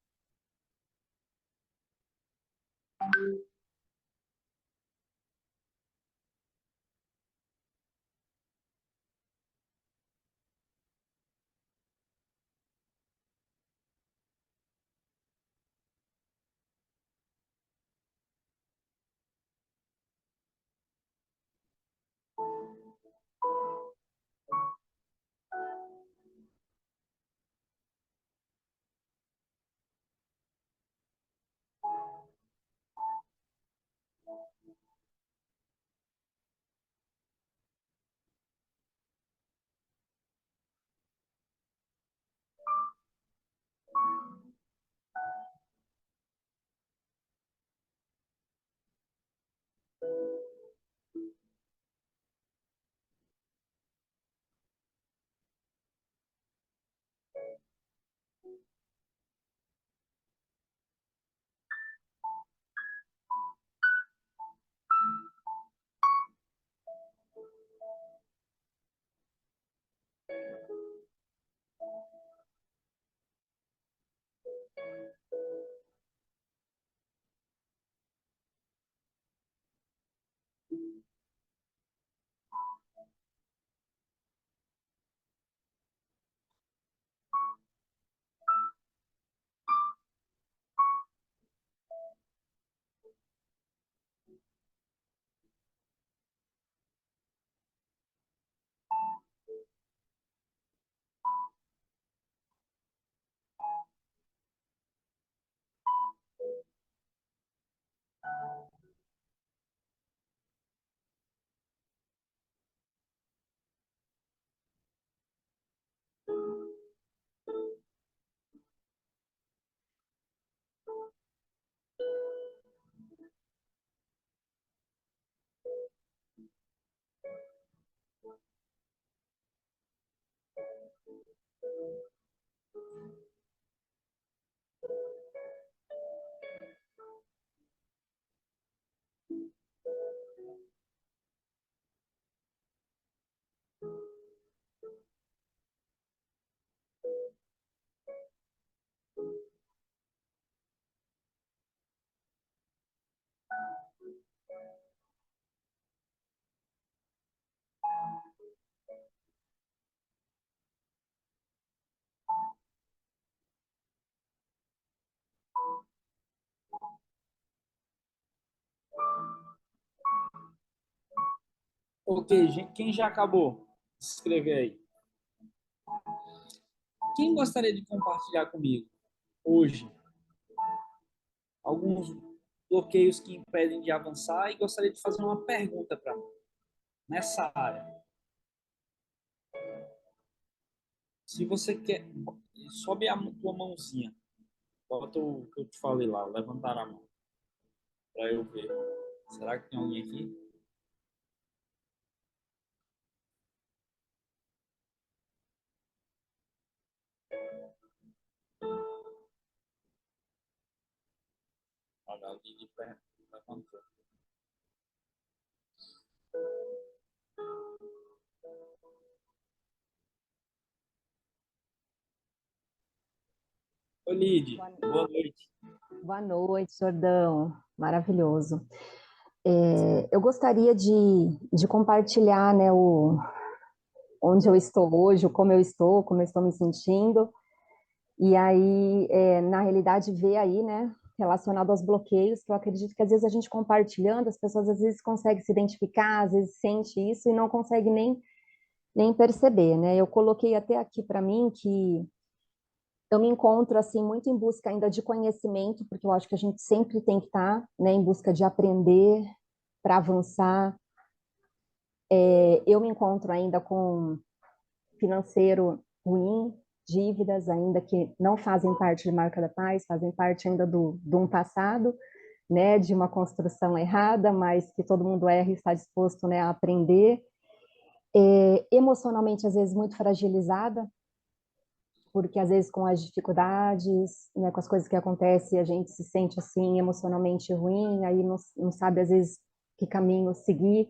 [SPEAKER 1] Ok, quem já acabou? Se inscrever aí. Quem gostaria de compartilhar comigo hoje alguns bloqueios que impedem de avançar e gostaria de fazer uma pergunta para mim nessa área? Se você quer, sobe a tua mãozinha. Bota o que eu te falei lá, levantar a mão para eu ver. Será que tem alguém aqui? Olha, alguém de pé levantou. Oi, Lid,
[SPEAKER 3] Boa
[SPEAKER 1] boa noite.
[SPEAKER 3] boa noite, Jordão. Maravilhoso. Eu gostaria de compartilhar, né, onde eu estou hoje, como eu estou me sentindo. E aí, na realidade, ver aí, né, relacionado aos bloqueios, que eu acredito que às vezes a gente compartilhando, as pessoas às vezes conseguem se identificar, às vezes sente isso e não consegue nem perceber, né? Eu coloquei até aqui para mim que eu me encontro assim muito em busca ainda de conhecimento, porque eu acho que a gente sempre tem que estar, né, em busca de aprender para avançar. Eu me encontro ainda com financeiro ruim, dívidas ainda que não fazem parte de Marca da Paz, fazem parte ainda de um passado, né, de uma construção errada, mas que todo mundo erra e está disposto, né, a aprender. Emocionalmente, às vezes, muito fragilizada, porque às vezes com as dificuldades, né, com as coisas que acontecem, a gente se sente assim emocionalmente ruim, aí não sabe às vezes que caminho seguir,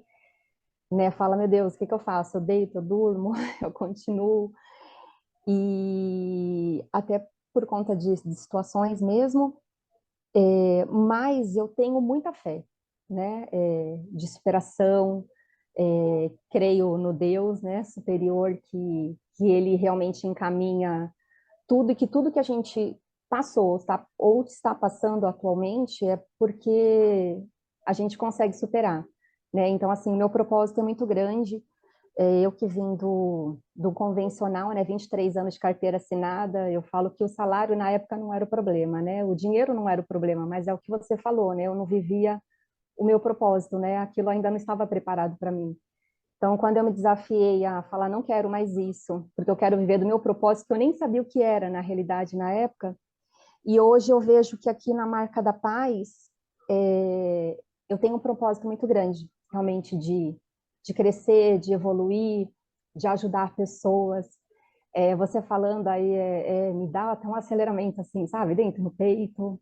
[SPEAKER 3] né? Fala, meu Deus, o que que eu faço? Eu deito, eu durmo, eu continuo, e até por conta de situações mesmo, mas eu tenho muita fé, né? De superação, creio no Deus, né, superior, que ele realmente encaminha tudo e que tudo que a gente passou ou está passando atualmente é porque a gente consegue superar, né? Então, assim, meu propósito é muito grande. Eu que vim do convencional, né? 23 anos de carteira assinada, eu falo que o salário na época não era o problema, né? O dinheiro não era o problema, mas é o que você falou, né? Eu não vivia o meu propósito, né? Aquilo ainda não estava preparado para mim. Então, quando eu me desafiei a falar, não quero mais isso, porque eu quero viver do meu propósito, que eu nem sabia o que era na realidade na época, e hoje eu vejo que aqui na Marca da Paz, eu tenho um propósito muito grande, realmente, de crescer, de evoluir, de ajudar pessoas. Você falando aí, me dá até um aceleramento, assim, sabe, dentro do peito.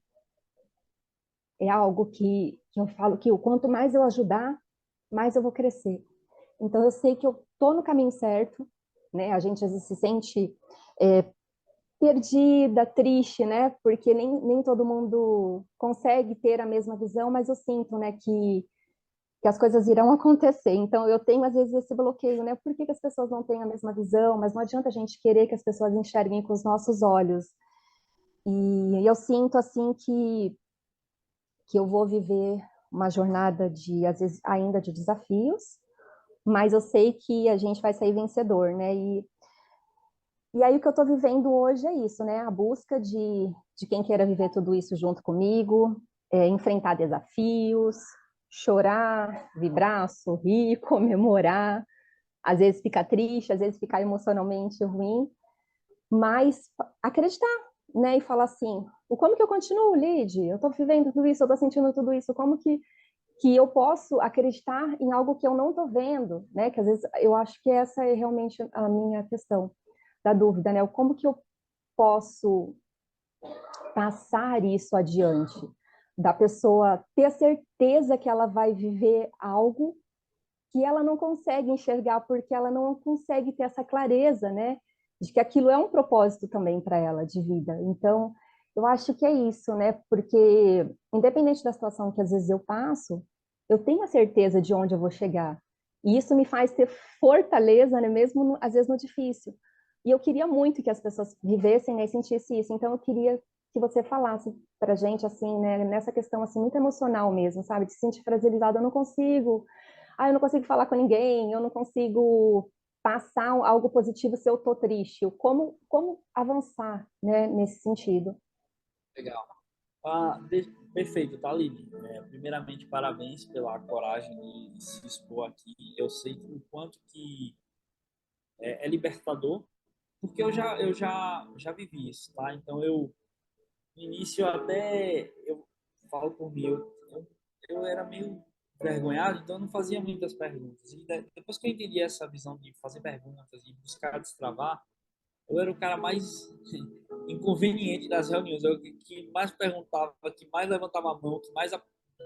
[SPEAKER 3] É algo que eu falo que o quanto mais eu ajudar, mais eu vou crescer. Então, eu sei que eu estou no caminho certo, né? A gente às vezes se sente é, perdida, triste, né? Porque nem todo mundo consegue ter a mesma visão, mas eu sinto, né, que as coisas irão acontecer. Então, eu tenho às vezes esse bloqueio, né? Por que que as pessoas não têm a mesma visão? Mas não adianta a gente querer que as pessoas enxerguem com os nossos olhos. E eu sinto, assim, que eu vou viver uma jornada às vezes, ainda de desafios, mas eu sei que a gente vai sair vencedor, né? E aí o que eu estou vivendo hoje é isso, né? A busca de quem queira viver tudo isso junto comigo, enfrentar desafios, chorar, vibrar, sorrir, comemorar, às vezes ficar triste, às vezes ficar emocionalmente ruim, mas acreditar, né? E falar assim, como que eu continuo, Lid? Eu estou vivendo tudo isso, eu estou sentindo tudo isso, como que eu posso acreditar em algo que eu não estou vendo, né? Que às vezes eu acho que essa é realmente a minha questão da dúvida, né? Como que eu posso passar isso adiante? Da pessoa ter a certeza que ela vai viver algo que ela não consegue enxergar porque ela não consegue ter essa clareza, né? De que aquilo é um propósito também para ela de vida. Então, eu acho que é isso, né? Porque independente da situação que às vezes eu passo, eu tenho a certeza de onde eu vou chegar. E isso me faz ter fortaleza, né? Mesmo às vezes no difícil. E eu queria muito que as pessoas vivessem, né, e sentissem isso. Então, eu queria que você falasse para gente, assim, né, nessa questão, assim, muito emocional mesmo, sabe? De se sentir fragilizada, eu não consigo eu não consigo falar com ninguém, eu não consigo passar algo positivo se eu tô triste. Como avançar, né, nesse sentido?
[SPEAKER 1] Legal. Perfeito, tá, Lili? Primeiramente, parabéns pela coragem de se expor aqui. Eu sei o quanto que é libertador, porque eu já vivi isso, tá? Então, no início, eu falo por mim, eu era meio vergonhado, então eu não fazia muitas perguntas. E depois que eu entendi essa visão de fazer perguntas e buscar destravar, eu era o cara mais inconveniente das reuniões. Eu que mais perguntava, que mais levantava a mão, que mais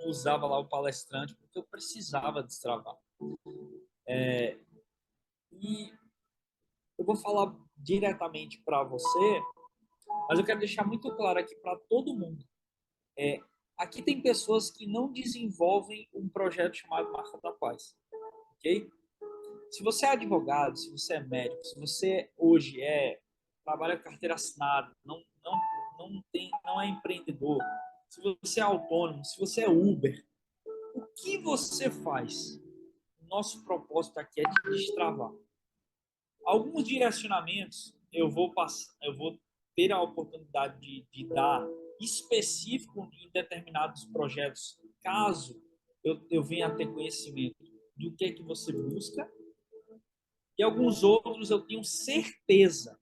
[SPEAKER 1] usava lá o palestrante, porque eu precisava destravar. E eu vou falar diretamente para você, mas eu quero deixar muito claro aqui para todo mundo. Aqui tem pessoas que não desenvolvem um projeto chamado Marca da Paz, ok? Se você é advogado, se você é médico, se você hoje trabalha com carteira assinada, não é empreendedor, se você é autônomo, se você é Uber, o que você faz? Nosso propósito aqui é te destravar. Alguns direcionamentos eu vou ter a oportunidade de dar específico em determinados projetos, caso eu venha a ter conhecimento do que você busca, e alguns outros eu tenho certeza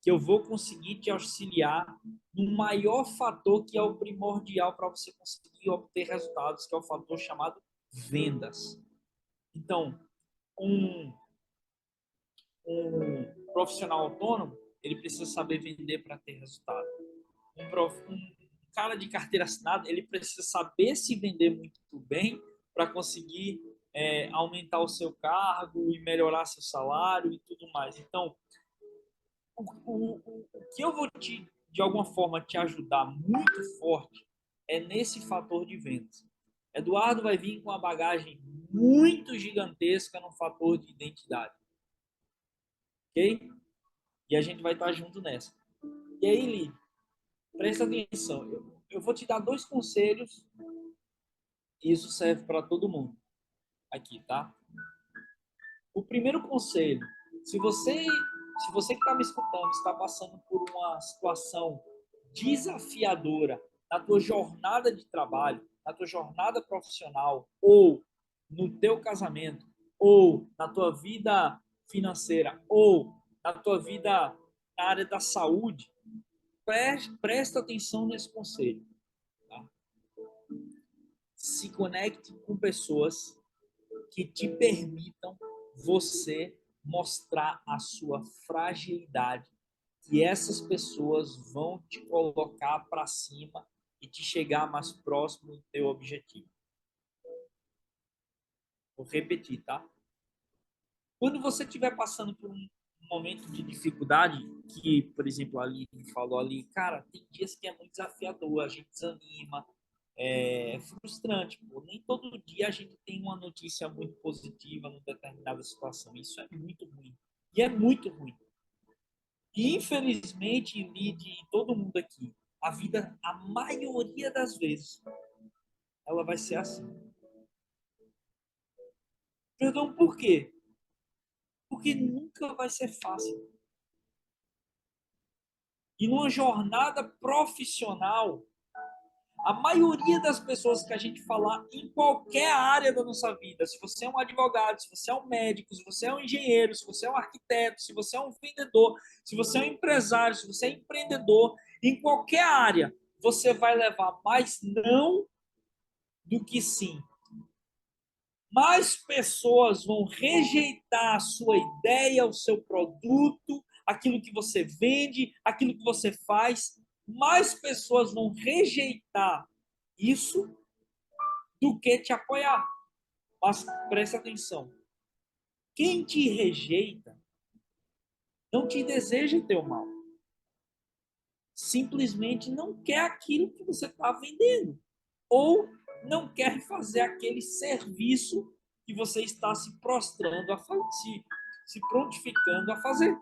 [SPEAKER 1] que eu vou conseguir te auxiliar no maior fator que é o primordial para você conseguir obter resultados, que é o fator chamado vendas. Então, um, um profissional autônomo, ele precisa saber vender para ter resultado. Um cara de carteira assinada, ele precisa saber se vender muito bem para conseguir aumentar o seu cargo e melhorar seu salário e tudo mais. Então, o que eu vou de alguma forma, te ajudar muito forte é nesse fator de vendas. Eduardo vai vir com uma bagagem muito gigantesca no fator de identidade. Ok? E a gente vai estar junto nessa. E aí, Li, presta atenção. Eu vou te dar dois conselhos e isso serve para todo mundo aqui, tá? O primeiro conselho, se você que está me escutando está passando por uma situação desafiadora na tua jornada de trabalho, na tua jornada profissional, ou no teu casamento, ou na tua vida financeira, ou na tua vida na área da saúde, presta atenção nesse conselho. Tá? Se conecte com pessoas que te permitam você mostrar a sua fragilidade, que essas pessoas vão te colocar para cima e te chegar mais próximo do teu objetivo. Vou repetir, tá? Quando você estiver passando por um momento de dificuldade, que, por exemplo, a Aline falou ali, cara, tem dias que é muito desafiador, a gente desanima, é frustrante, pô. Nem todo dia a gente tem uma notícia muito positiva numa determinada situação. Isso é muito ruim. E é muito ruim. E, infelizmente, de todo mundo aqui, a vida, a maioria das vezes, ela vai ser assim. Perdão, por quê? Porque nunca vai ser fácil. E numa jornada profissional, a maioria das pessoas que a gente falar em qualquer área da nossa vida, se você é um advogado, se você é um médico, se você é um engenheiro, se você é um arquiteto, se você é um vendedor, se você é um empresário, se você é empreendedor, em qualquer área, você vai levar mais não do que sim. Mais pessoas vão rejeitar a sua ideia, o seu produto, aquilo que você vende, aquilo que você faz. Mais pessoas vão rejeitar isso do que te apoiar. Mas presta atenção. Quem te rejeita não te deseja teu mal. Simplesmente não quer aquilo que você está vendendo. Ou não quer fazer aquele serviço que você está se prostrando a fazer, se prontificando a fazer.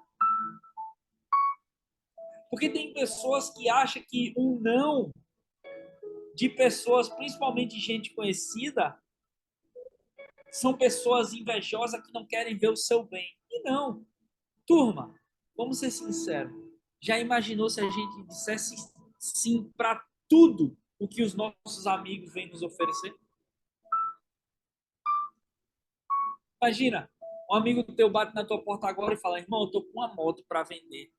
[SPEAKER 1] Porque tem pessoas que acham que um não de pessoas, principalmente gente conhecida, São pessoas invejosas que não querem ver o seu bem. E não. Turma, vamos ser sinceros. Já imaginou se a gente dissesse sim para tudo o que os nossos amigos vêm nos oferecer? Imagina, um amigo teu bate na tua porta agora e fala: irmão, eu tô com uma moto para vender.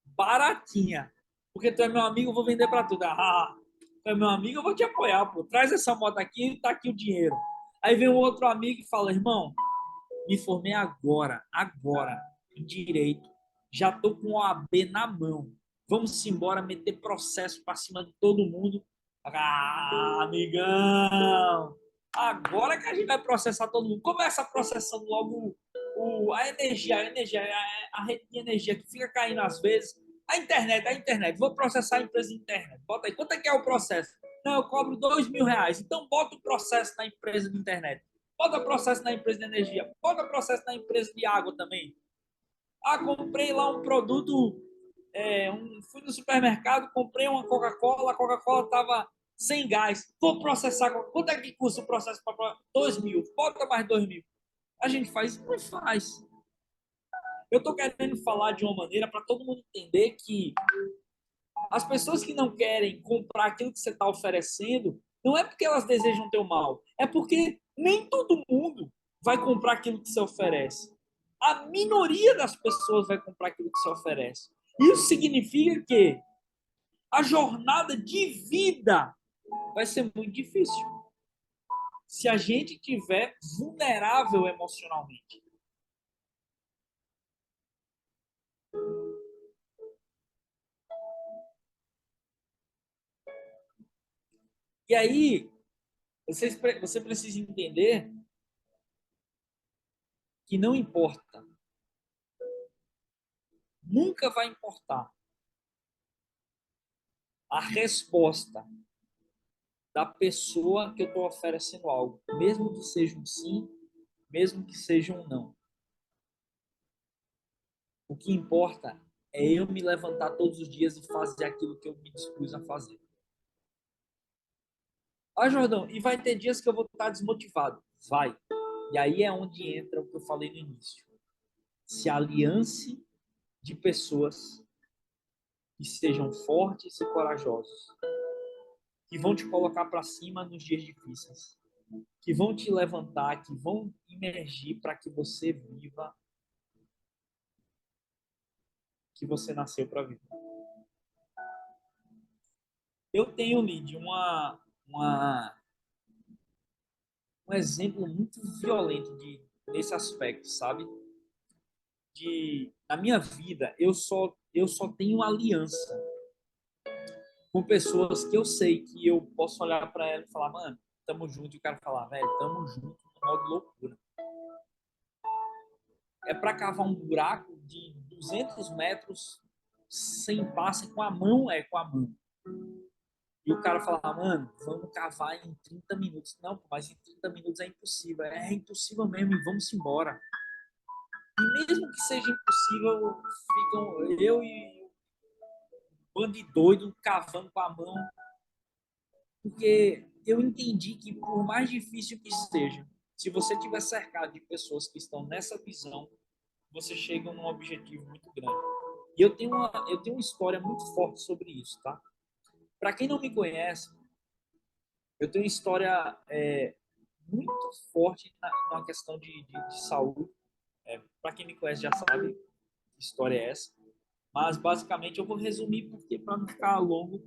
[SPEAKER 1] Baratinha. Porque tu é meu amigo, eu vou vender para tudo. Ah, tu é meu amigo, eu vou te apoiar, pô. Traz essa moto aqui e tá aqui o dinheiro. Aí vem um outro amigo e fala: irmão, me formei agora, em direito. Já tô com o OAB na mão. Vamos embora meter processo para cima de todo mundo. Ah, amigão! Agora que a gente vai processar todo mundo. Começa processando logo a rede de energia que fica caindo às vezes. A internet. Vou processar a empresa de internet. Bota aí. Quanto é que é o processo? Não, eu cobro R$ 2.000. Então bota o processo na empresa de internet. Bota processo na empresa de energia. Bota processo na empresa de água também. Ah, comprei lá um produto. Fui no supermercado, comprei uma Coca-Cola. A Coca-Cola estava sem gás. Vou processar. Quanto é que custa o processo para 2.000? Bota mais 2.000. A gente faz? Não faz. Eu estou querendo falar de uma maneira para todo mundo entender que as pessoas que não querem comprar aquilo que você está oferecendo, não é porque elas desejam teu mal, é porque nem todo mundo vai comprar aquilo que você oferece. A minoria das pessoas vai comprar aquilo que você oferece. Isso significa que a jornada de vida vai ser muito difícil se a gente tiver vulnerável emocionalmente. E aí, você precisa entender que não importa, nunca vai importar a resposta da pessoa que eu estou oferecendo algo, mesmo que seja um sim, mesmo que seja um não. O que importa é eu me levantar todos os dias e fazer aquilo que eu me dispus a fazer. Ah, Jordão, e vai ter dias que eu vou estar desmotivado. Vai. E aí é onde entra o que eu falei no início. Se aliance de pessoas que sejam fortes e corajosos, que vão te colocar para cima nos dias difíceis, que vão te levantar, que vão emergir para que você viva, que você nasceu para viver. Eu tenho, Lid, um exemplo muito violento nesse aspecto, sabe? Na minha vida, eu só tenho aliança com pessoas que eu sei que eu posso olhar para ela e falar, mano, tamo junto, e o cara falar, velho, tamo junto no modo loucura. É para cavar um buraco de 200 metros sem passe com a mão, com a mão. E o cara fala, mano, vamos cavar em 30 minutos. Não, mas em 30 minutos é impossível. É impossível mesmo e vamos embora. E mesmo que seja impossível, ficam eu e um bando de doido cavando com a mão. Porque eu entendi que por mais difícil que seja, se você estiver cercado de pessoas que estão nessa visão, você chega num objetivo muito grande. E eu tenho uma história muito forte sobre isso, tá? Para quem não me conhece, eu tenho uma história muito forte na questão de saúde. Para quem me conhece já sabe que história é essa. Mas basicamente eu vou resumir porque para não ficar longo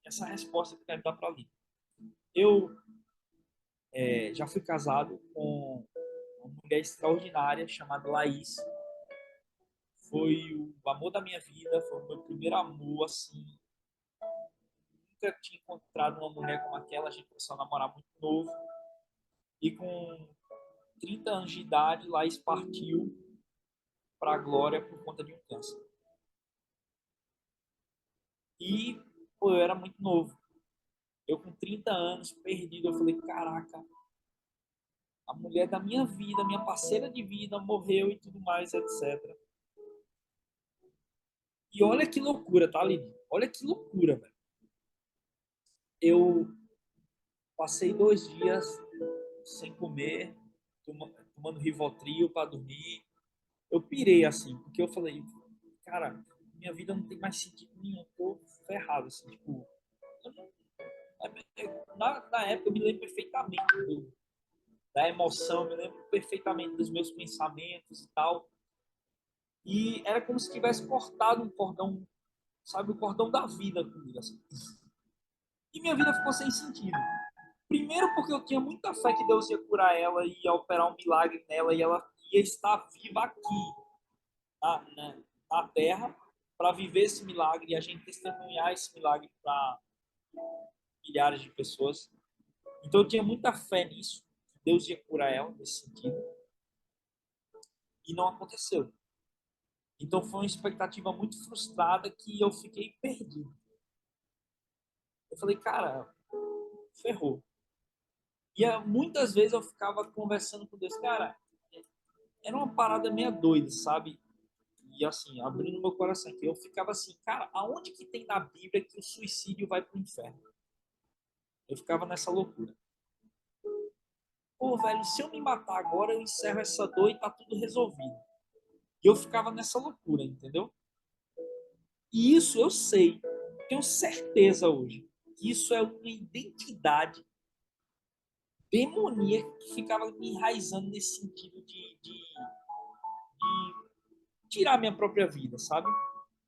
[SPEAKER 1] essa resposta que eu quero dar para ali. Eu já fui casado com uma mulher extraordinária chamada Laís. Foi o amor da minha vida, foi o meu primeiro amor, assim. Nunca tinha encontrado uma mulher como aquela. A gente começou a namorar muito novo. E com 30 anos de idade, Laís partiu para a glória por conta de um câncer. E pô, eu era muito novo. Eu com 30 anos, perdido, eu falei, caraca, a mulher da minha vida, minha parceira de vida, morreu e tudo mais, etc. E olha que loucura, tá, Lili? Olha que loucura, velho. Eu passei 2 dias sem comer, tomando Rivotril para dormir. Eu pirei assim, porque eu falei, cara, minha vida não tem mais sentido nenhum, eu tô ferrado, assim, tipo, eu não- na época eu me lembro perfeitamente da emoção, eu me lembro perfeitamente dos meus pensamentos e tal, e era como se tivesse cortado um cordão, sabe, o cordão da vida comigo, assim. E minha vida ficou sem sentido. Primeiro porque eu tinha muita fé que Deus ia curar ela e ia operar um milagre nela e ela ia estar viva aqui, na Terra, para viver esse milagre e a gente testemunhar esse milagre para milhares de pessoas. Então eu tinha muita fé nisso, que Deus ia curar ela nesse sentido, e não aconteceu. Então foi uma expectativa muito frustrada que eu fiquei perdido. Eu falei, cara, ferrou. E muitas vezes eu ficava conversando com Deus, cara, era uma parada meio doida, sabe? E assim, abrindo meu coração aqui, eu ficava assim, cara, aonde que tem na Bíblia que o suicídio vai pro inferno? Eu ficava nessa loucura. Pô, velho, se eu me matar agora, eu encerro essa dor e tá tudo resolvido. E eu ficava nessa loucura, entendeu? E isso eu sei, tenho certeza hoje, que isso é uma identidade demoníaca que ficava me enraizando nesse sentido de tirar minha própria vida, sabe?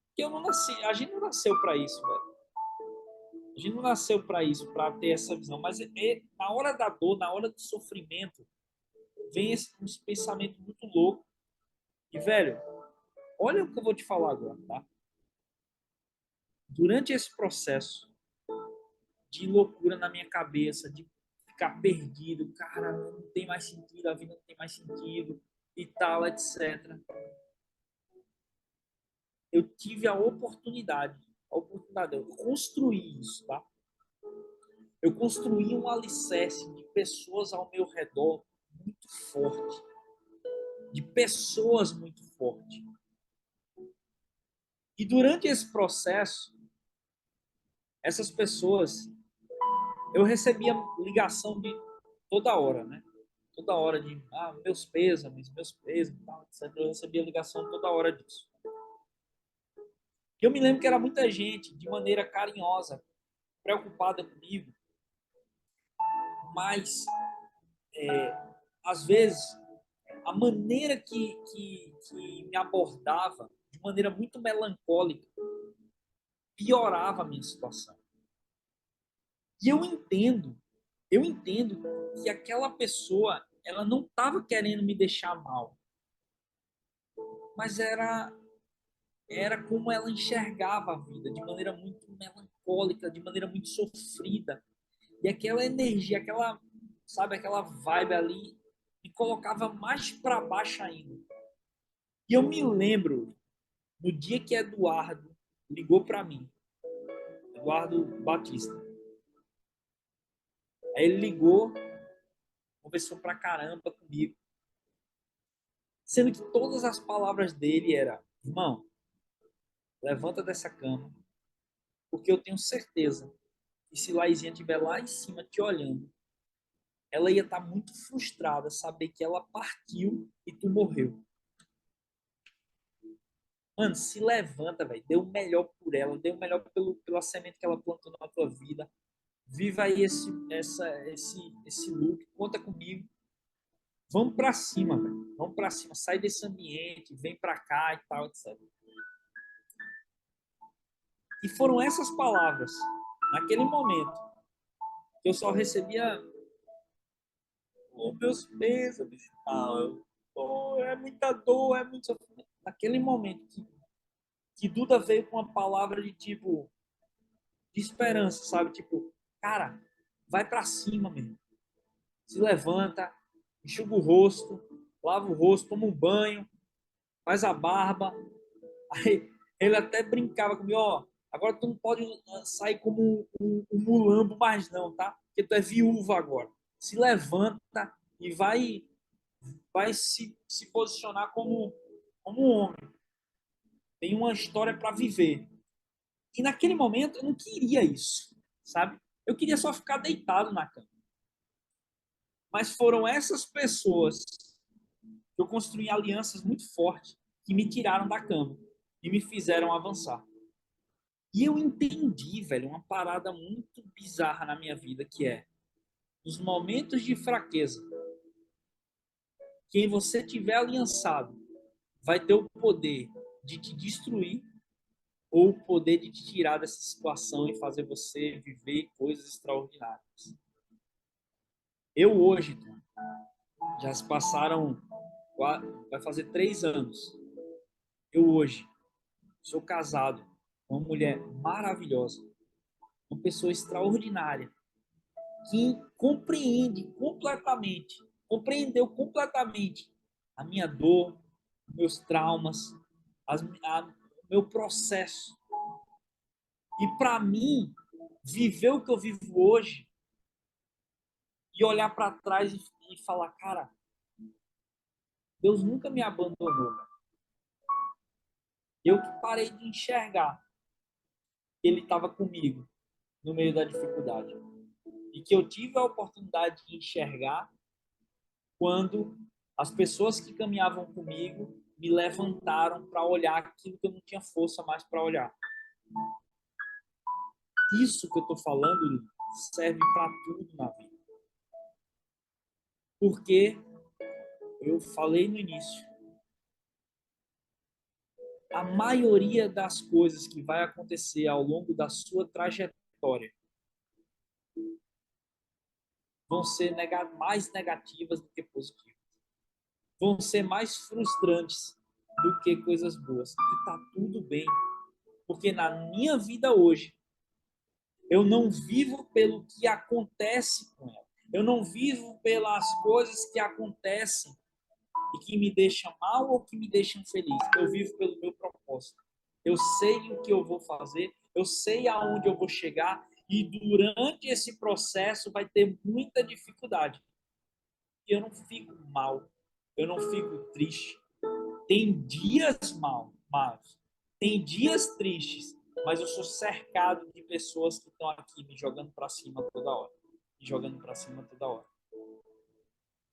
[SPEAKER 1] Porque eu não nasci, a gente não nasceu para isso, velho. A gente não nasceu para isso, para ter essa visão. Mas na hora da dor, na hora do sofrimento, vem uns pensamentos muito loucos. E, velho, olha o que eu vou te falar agora, tá? Durante esse processo de loucura na minha cabeça, de ficar perdido, cara, não tem mais sentido, a vida não tem mais sentido, e tal, etc. Eu tive a oportunidade, eu construí isso, tá? Eu construí um alicerce de pessoas ao meu redor muito forte, de pessoas muito fortes. E durante esse processo, essas pessoas, eu recebia ligação de toda hora, né? Toda hora de meus pêsames, tal, etc. Eu recebia ligação toda hora disso. E eu me lembro que era muita gente, de maneira carinhosa, preocupada comigo, mas às vezes a maneira que me abordava, de maneira muito melancólica, piorava a minha situação. E eu entendo que aquela pessoa, ela não estava querendo me deixar mal, mas era como ela enxergava a vida, de maneira muito melancólica, de maneira muito sofrida. E aquela energia, sabe, aquela vibe ali, me colocava mais para baixo ainda. E eu me lembro, no dia que Eduardo ligou para mim, Eduardo Batista. Aí ele ligou, conversou pra caramba comigo, sendo que todas as palavras dele eram: irmão, levanta dessa cama, porque eu tenho certeza que se Laizinha estiver lá em cima te olhando, ela ia estar muito frustrada saber que ela partiu e tu morreu. Mano, se levanta, velho. Dê o melhor por ela, dê o melhor pela semente que ela plantou na tua vida. Viva aí esse loop, conta comigo. Vamos pra cima, velho. Vamos pra cima. Sai desse ambiente, vem pra cá e tal, etc. E foram essas palavras, naquele momento, que eu só recebia os meus pêsames, tal. É muita dor, é muito sofrimento. Naquele momento que Duda veio com uma palavra de tipo, de esperança, sabe? Tipo, cara, vai pra cima, mesmo. Se levanta, enxuga o rosto, lava o rosto, toma um banho, faz a barba. Aí ele até brincava comigo, ó, agora tu não pode sair como um mulambo mais não, tá? Porque tu é viúva agora. Se levanta e vai se posicionar como um homem. Tem uma história para viver. E naquele momento eu não queria isso, sabe? Eu queria só ficar deitado na cama. Mas foram essas pessoas que eu construí alianças muito fortes que me tiraram da cama e me fizeram avançar. E eu entendi, velho, uma parada muito bizarra na minha vida, que é, nos momentos de fraqueza, quem você tiver aliançado vai ter o poder de te destruir ou o poder de te tirar dessa situação e fazer você viver coisas extraordinárias. Eu hoje, já se passaram, vai fazer 3 anos. Eu hoje sou casado com uma mulher maravilhosa, uma pessoa extraordinária, que compreendeu completamente a minha dor, meus traumas, meu processo. E para mim, viver o que eu vivo hoje e olhar para trás e falar, cara, Deus nunca me abandonou. Eu que parei de enxergar que Ele estava comigo no meio da dificuldade. E que eu tive a oportunidade de enxergar quando as pessoas que caminhavam comigo me levantaram para olhar aquilo que eu não tinha força mais para olhar. Isso que eu estou falando serve para tudo na vida. Porque eu falei no início, a maioria das coisas que vai acontecer ao longo da sua trajetória vão ser mais negativas do que positivas. Vão ser mais frustrantes do que coisas boas. E tá tudo bem. Porque na minha vida hoje, eu não vivo pelo que acontece com ela. Eu não vivo pelas coisas que acontecem e que me deixam mal ou que me deixam feliz. Eu vivo pelo meu propósito. Eu sei o que eu vou fazer, eu sei aonde eu vou chegar e durante esse processo vai ter muita dificuldade. E eu não fico mal, eu não fico triste. Tem dias maus, tem dias tristes, mas eu sou cercado de pessoas que estão aqui me jogando para cima toda hora. Me jogando para cima toda hora.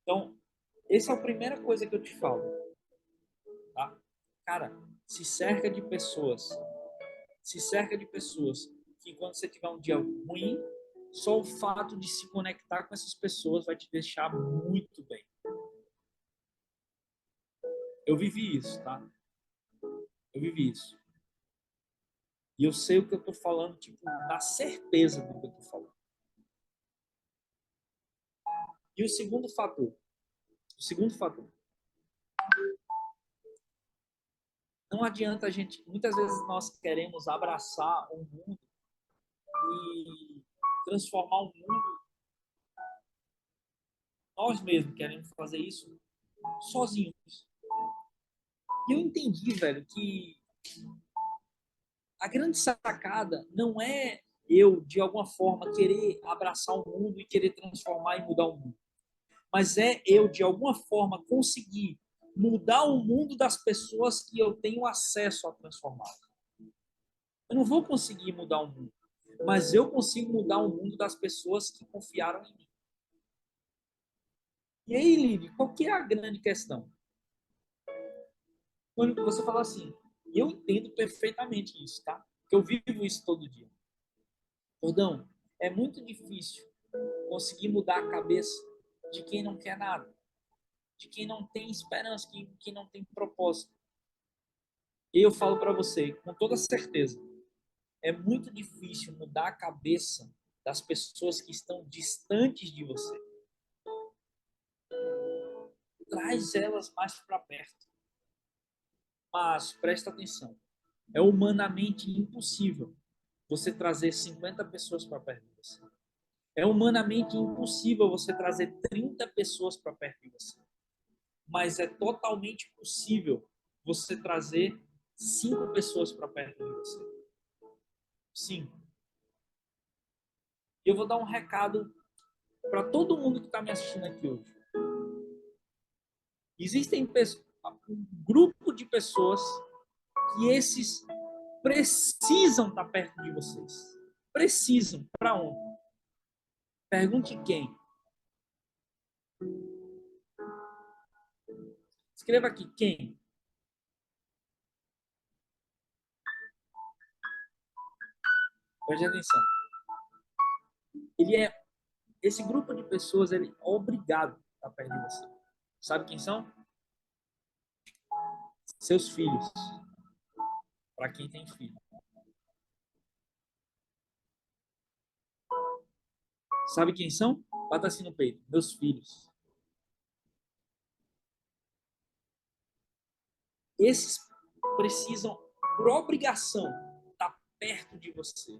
[SPEAKER 1] Então, essa é a primeira coisa que eu te falo. Tá? Cara, se cerca de pessoas. Se cerca de pessoas que quando você tiver um dia ruim, só o fato de se conectar com essas pessoas vai te deixar muito bem. Eu vivi isso, tá? Eu vivi isso. E eu sei o que eu tô falando, tipo, na certeza do que eu tô falando. E o segundo fator, não adianta a gente, muitas vezes nós queremos abraçar o mundo e transformar o mundo, nós mesmos queremos fazer isso sozinhos. E eu entendi, velho, que a grande sacada não é eu, de alguma forma, querer abraçar o mundo e querer transformar e mudar o mundo. Mas é eu, de alguma forma, conseguir mudar o mundo das pessoas que eu tenho acesso a transformar. Eu não vou conseguir mudar o mundo, mas eu consigo mudar o mundo das pessoas que confiaram em mim. E aí, Lívia, qual que é a grande questão? Quando você fala assim, eu entendo perfeitamente isso, tá? Porque eu vivo isso todo dia. Jordão, é muito difícil conseguir mudar a cabeça de quem não quer nada, de quem não tem esperança, que não tem propósito. E eu falo para você, com toda certeza, é muito difícil mudar a cabeça das pessoas que estão distantes de você. Traz elas mais para perto. Mas presta atenção, é humanamente impossível você trazer 50 pessoas para perto de você. É humanamente impossível você trazer 30 pessoas para perto de você. Mas é totalmente possível você trazer 5 pessoas para perto de você. 5. E eu vou dar um recado para todo mundo que está me assistindo aqui hoje. Existem um grupo de pessoas que esses precisam estar perto de vocês. Precisam. Para onde? Pergunte quem. Escreva aqui, quem? Preste atenção. Esse grupo de pessoas, ele é obrigado a perto de você. Sabe quem são? Seus filhos. Para quem tem filho. Sabe quem são? Bata assim no peito. Meus filhos. Esses precisam, por obrigação, estar perto de você.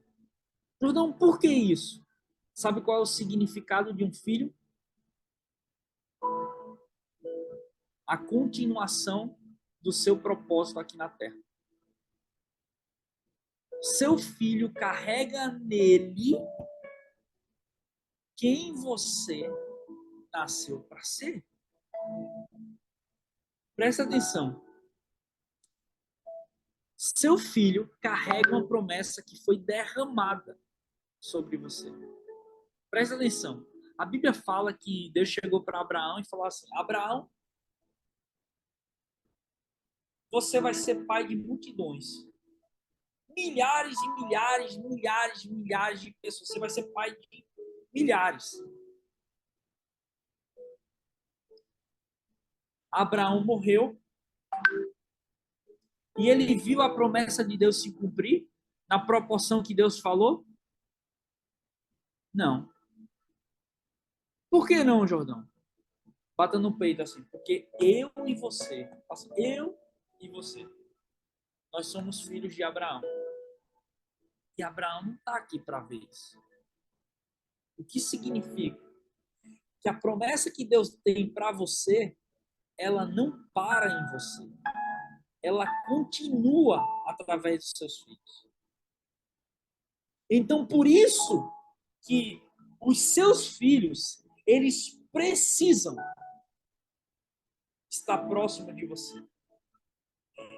[SPEAKER 1] Jordão, por que isso? Sabe qual é o significado de um filho? A continuação do seu propósito aqui na Terra. Seu filho carrega nele quem você nasceu para ser. Presta atenção. Seu filho carrega uma promessa que foi derramada sobre você. Presta atenção. A Bíblia fala que Deus chegou para Abraão e falou assim: Abraão, você vai ser pai de multidões. Milhares e milhares, milhares, milhares de pessoas. Você vai ser pai de milhares. Abraão morreu e ele viu a promessa de Deus se cumprir na proporção que Deus falou? Não. Por que não, Jordão? Bata no peito assim, porque eu e você, eu e você, nós somos filhos de Abraão. E Abraão não está aqui para ver isso. O que significa? Que a promessa que Deus tem para você, ela não para em você. Ela continua através dos seus filhos. Então, por isso que os seus filhos, eles precisam estar próximo de você.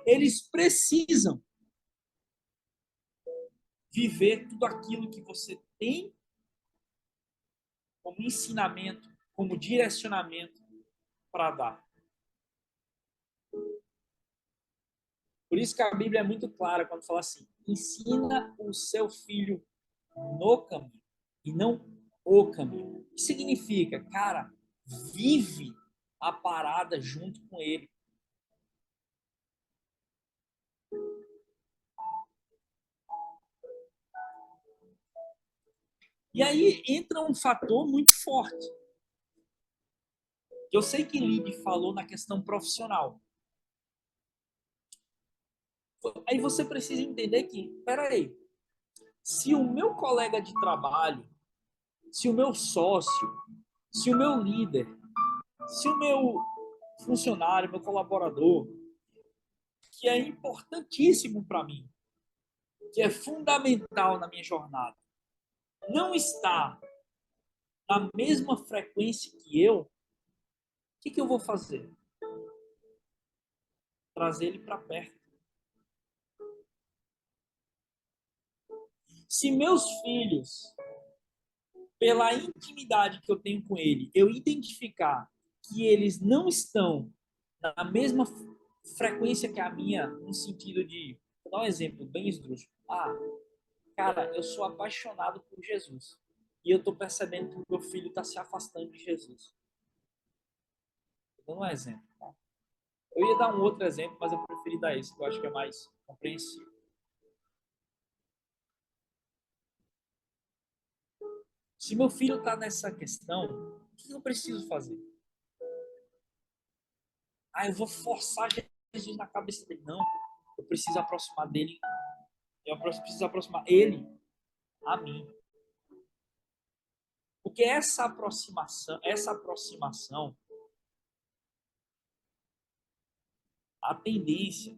[SPEAKER 1] Eles precisam viver tudo aquilo que você tem como ensinamento, como direcionamento para dar. Por isso que a Bíblia é muito clara quando fala assim: ensina o seu filho no caminho e não o caminho. O que significa? Cara, vive a parada junto com ele. E aí entra um fator muito forte. Eu sei que Lide falou na questão profissional. Aí você precisa entender que, peraí, se o meu colega de trabalho, se o meu sócio, se o meu líder, se o meu funcionário, meu colaborador, que é importantíssimo para mim, que é fundamental na minha jornada, não está na mesma frequência que eu, o que eu vou fazer? Trazer ele para perto. Se meus filhos, pela intimidade que eu tenho com ele, eu identificar que eles não estão na mesma frequência que a minha, no sentido de, vou dar um exemplo bem esdrúxulo. Cara, eu sou apaixonado por Jesus. E eu estou percebendo que o meu filho está se afastando de Jesus. Vou dar um exemplo. Tá? Eu ia dar um outro exemplo, mas eu preferi dar esse, que eu acho que é mais compreensível. Se meu filho está nessa questão, o que eu preciso fazer? Eu vou forçar Jesus na cabeça dele. Não, eu preciso aproximar dele. Eu preciso aproximar ele a mim. Porque essa aproximação, a tendência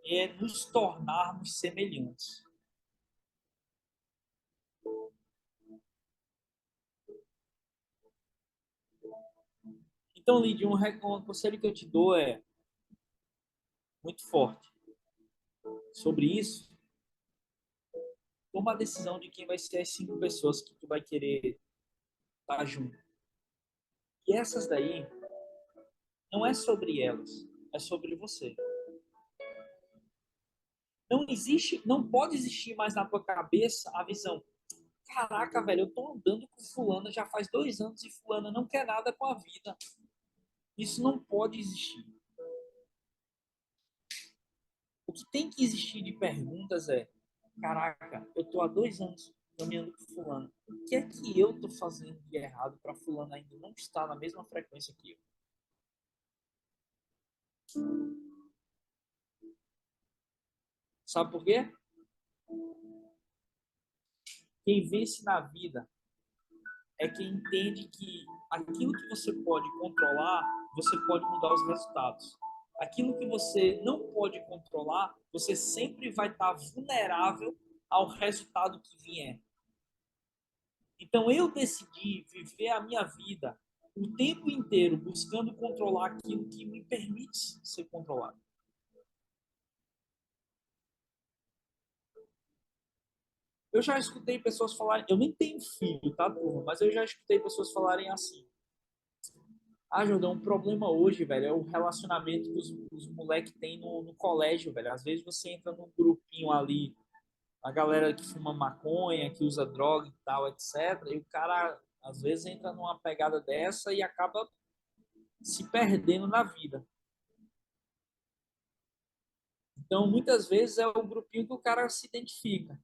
[SPEAKER 1] é nos tornarmos semelhantes. Então, Lidia, um conselho que eu te dou é muito forte. Sobre isso, toma a decisão de quem vai ser as 5 pessoas que tu vai querer estar junto. E essas daí, não é sobre elas, é sobre você. Não existe, não pode existir mais na tua cabeça a visão: caraca, velho, eu tô andando com fulana já faz 2 anos e fulana não quer nada com a vida. Isso não pode existir. O que tem que existir de perguntas é: caraca, eu tô há 2 anos caminhando com fulano. O que é que eu tô fazendo de errado para fulano ainda não estar na mesma frequência que eu? Sabe por quê? Quem vence na vida é quem entende que aquilo que você pode controlar, você pode mudar os resultados. Aquilo que você não pode controlar, você sempre vai estar vulnerável ao resultado que vier. Então eu decidi viver a minha vida o tempo inteiro buscando controlar aquilo que me permite ser controlado. Eu já escutei pessoas falarem, eu nem tenho filho, tá, turma? Mas eu já escutei pessoas falarem assim: ah, Jordão, um problema hoje, velho, é o relacionamento que os moleques têm no colégio, velho. Às vezes você entra num grupinho ali, a galera que fuma maconha, que usa droga e tal, etc. E o cara, às vezes, entra numa pegada dessa e acaba se perdendo na vida. Então, muitas vezes é o grupinho que o cara se identifica.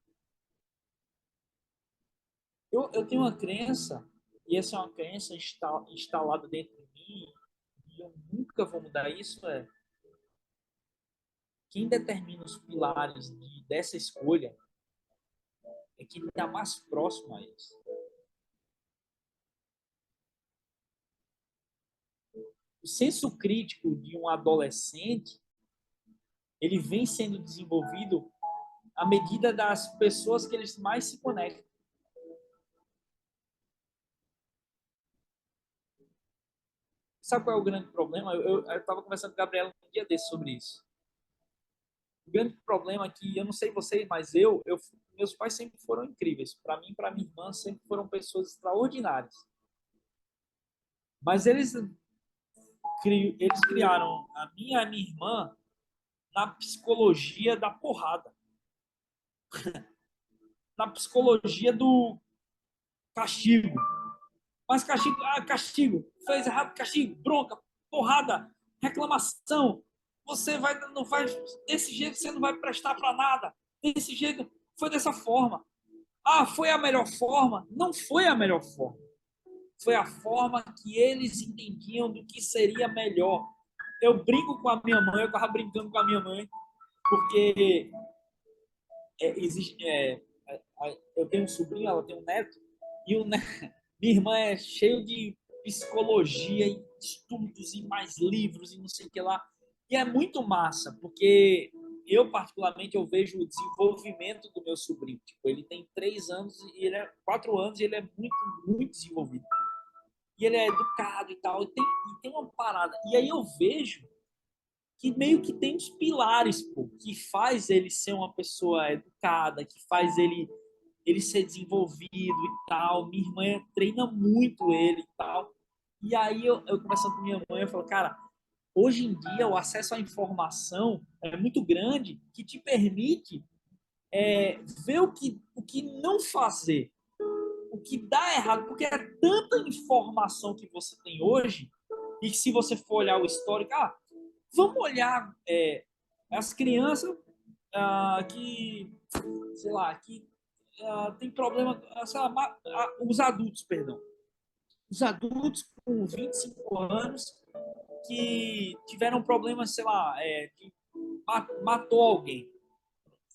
[SPEAKER 1] Eu tenho uma crença, e essa é uma crença instalada dentro de mim, e eu nunca vou mudar isso, é quem determina os pilares dessa escolha é quem está mais próximo a eles. O senso crítico de um adolescente, ele vem sendo desenvolvido à medida das pessoas que eles mais se conectam. Sabe qual é o grande problema? Eu estava conversando com a Gabriela um dia desse sobre isso. O grande problema é que, eu não sei vocês, mas meus pais sempre foram incríveis. Para mim e para minha irmã, sempre foram pessoas extraordinárias. Mas eles criaram a minha e a minha irmã na psicologia da porrada. Na psicologia do castigo. Mas castigo, castigo, fez errado, castigo, bronca, porrada, reclamação. Você não vai, desse jeito você não vai prestar para nada. Desse jeito, foi dessa forma. Ah, foi a melhor forma? Não foi a melhor forma. Foi a forma que eles entendiam do que seria melhor. Eu brinco com a minha mãe, eu estava brincando com a minha mãe, porque eu tenho um sobrinho, ela tem um neto, e o neto, minha irmã é cheio de psicologia e estudos e mais livros e não sei o que lá. E é muito massa, porque eu, particularmente, eu vejo o desenvolvimento do meu sobrinho. Tipo, ele tem 3 anos e ele é 4 anos e ele é muito, muito desenvolvido. E ele é educado e tal, e tem uma parada. E aí eu vejo que meio que tem os pilares, pô, que faz ele ser uma pessoa educada, que faz ele ser desenvolvido e tal. Minha irmã treina muito ele e tal. E aí eu conversando com minha mãe, eu falo, cara, hoje em dia o acesso à informação é muito grande, que te permite ver o que não fazer, o que dá errado, porque é tanta informação que você tem hoje, e que se você for olhar o histórico, vamos olhar as crianças que, sei lá, que tem problema, sei lá, os adultos, perdão. Os adultos com 25 anos que tiveram problemas, sei lá, que matou alguém.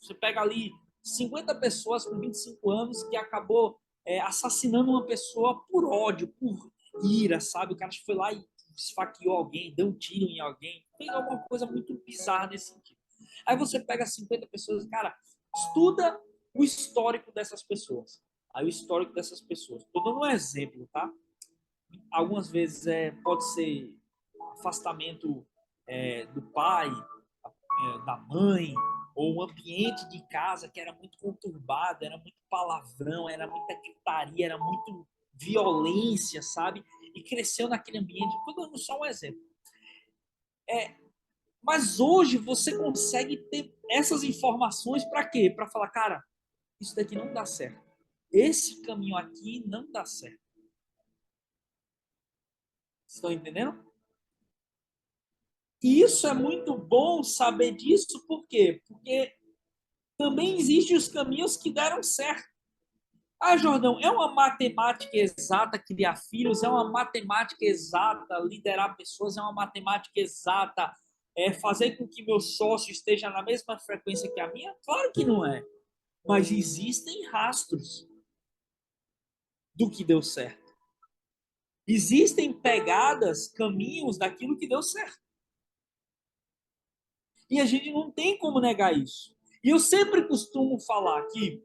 [SPEAKER 1] Você pega ali 50 pessoas com 25 anos que acabou assassinando uma pessoa por ódio, por ira, sabe? O cara foi lá e esfaqueou alguém, deu um tiro em alguém, fez alguma coisa muito bizarra nesse sentido. Aí você pega 50 pessoas, cara, estuda o histórico dessas pessoas. Aí o histórico dessas pessoas. Estou dando um exemplo, tá? Algumas vezes pode ser afastamento do pai, da mãe, ou um ambiente de casa que era muito conturbado, era muito palavrão, era muita gritaria, era muito violência, sabe? E cresceu naquele ambiente. Estou dando só um exemplo. Mas hoje você consegue ter essas informações para quê? Para falar, cara, isso daqui não dá certo. Esse caminho aqui não dá certo. Estão entendendo? E isso é muito bom saber disso, por quê? Porque também existem os caminhos que deram certo. Ah, Jordão, é uma matemática exata criar filhos, é uma matemática exata liderar pessoas, é uma matemática exata fazer com que meu sócio esteja na mesma frequência que a minha? Claro que não é. Mas existem rastros do que deu certo. Existem pegadas, caminhos daquilo que deu certo. E a gente não tem como negar isso. E eu sempre costumo falar que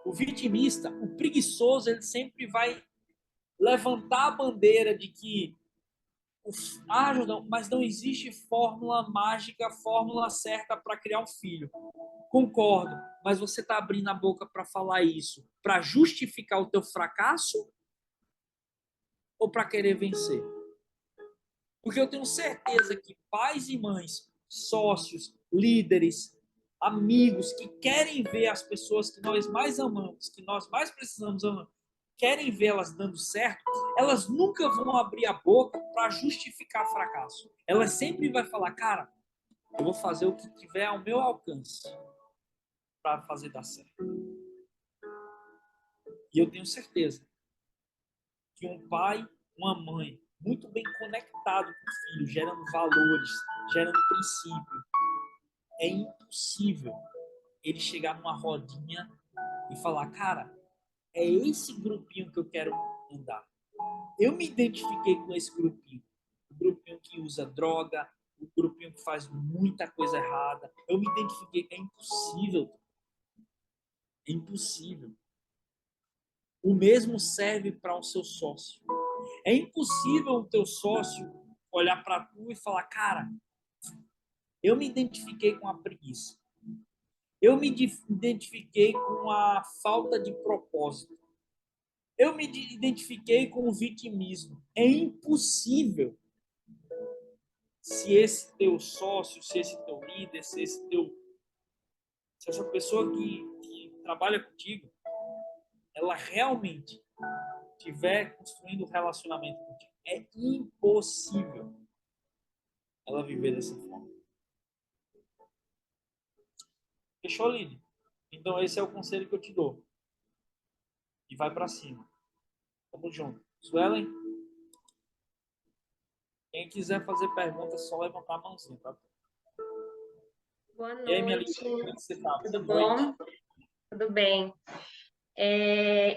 [SPEAKER 1] o vitimista, o preguiçoso, ele sempre vai levantar a bandeira de que Jordão, mas não existe fórmula mágica, fórmula certa para criar um filho. Concordo, mas você está abrindo a boca para falar isso para justificar o teu fracasso ou para querer vencer? Porque eu tenho certeza que pais e mães, sócios, líderes, amigos que querem ver as pessoas que nós mais amamos, que nós mais precisamos amar, querem ver elas dando certo, elas nunca vão abrir a boca para justificar fracasso. Elas sempre vai falar, cara, eu vou fazer o que tiver ao meu alcance para fazer dar certo. E eu tenho certeza que um pai, uma mãe, muito bem conectado com o filho, gerando valores, gerando princípio, é impossível ele chegar numa rodinha e falar, cara, é esse grupinho que eu quero andar. Eu me identifiquei com esse grupinho. O grupinho que usa droga, o grupinho que faz muita coisa errada. Eu me identifiquei. É impossível. É impossível. O mesmo serve para o seu sócio. É impossível o teu sócio olhar para tu e falar, cara, eu me identifiquei com a preguiça. Eu me identifiquei com a falta de propósito. Eu me identifiquei com o vitimismo. É impossível. Se esse teu sócio, se esse teu líder, se essa pessoa que trabalha contigo, ela realmente estiver construindo um relacionamento contigo, é impossível ela viver dessa forma. Fechou, Lili? Então esse é o conselho que eu te dou. E vai para cima. Tamo junto. Suelen, quem quiser fazer pergunta, é só levantar a mãozinha, tá?
[SPEAKER 4] Boa
[SPEAKER 1] E aí, minha
[SPEAKER 4] noite,
[SPEAKER 1] linda, como é que você tá?
[SPEAKER 4] tudo
[SPEAKER 1] Boa noite.
[SPEAKER 4] bom? Tudo bem.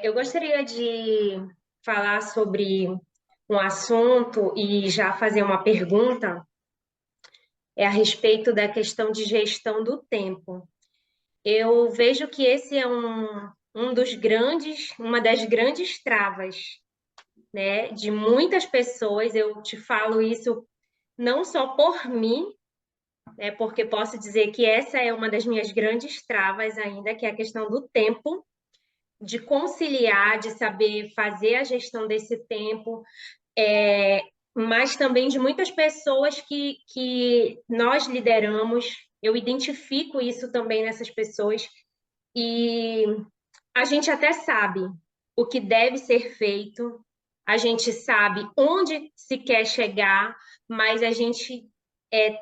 [SPEAKER 4] Eu gostaria de falar sobre um assunto e já fazer uma pergunta, a respeito da questão de gestão do tempo. Eu vejo que esse é uma das grandes travas, né, de muitas pessoas. Eu te falo isso não só por mim, porque posso dizer que essa é uma das minhas grandes travas ainda, que é a questão do tempo, de conciliar, de saber fazer a gestão desse tempo, mas também de muitas pessoas que nós lideramos. Eu identifico isso também nessas pessoas, e a gente até sabe o que deve ser feito, a gente sabe onde se quer chegar, mas a gente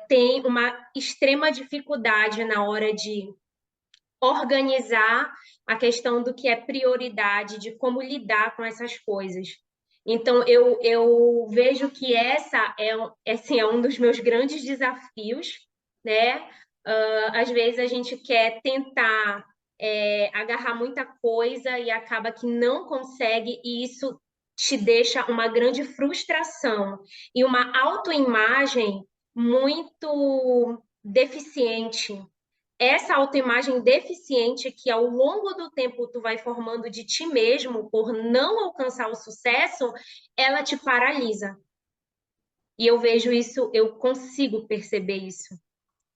[SPEAKER 4] tem uma extrema dificuldade na hora de organizar a questão do que é prioridade, de como lidar com essas coisas. Então, eu vejo que essa assim, é um dos meus grandes desafios, né? Às vezes a gente quer tentar agarrar muita coisa e acaba que não consegue, e isso te deixa uma grande frustração e uma autoimagem muito deficiente. Essa autoimagem deficiente que ao longo do tempo tu vai formando de ti mesmo por não alcançar o sucesso, ela te paralisa. E eu vejo isso, eu consigo perceber isso.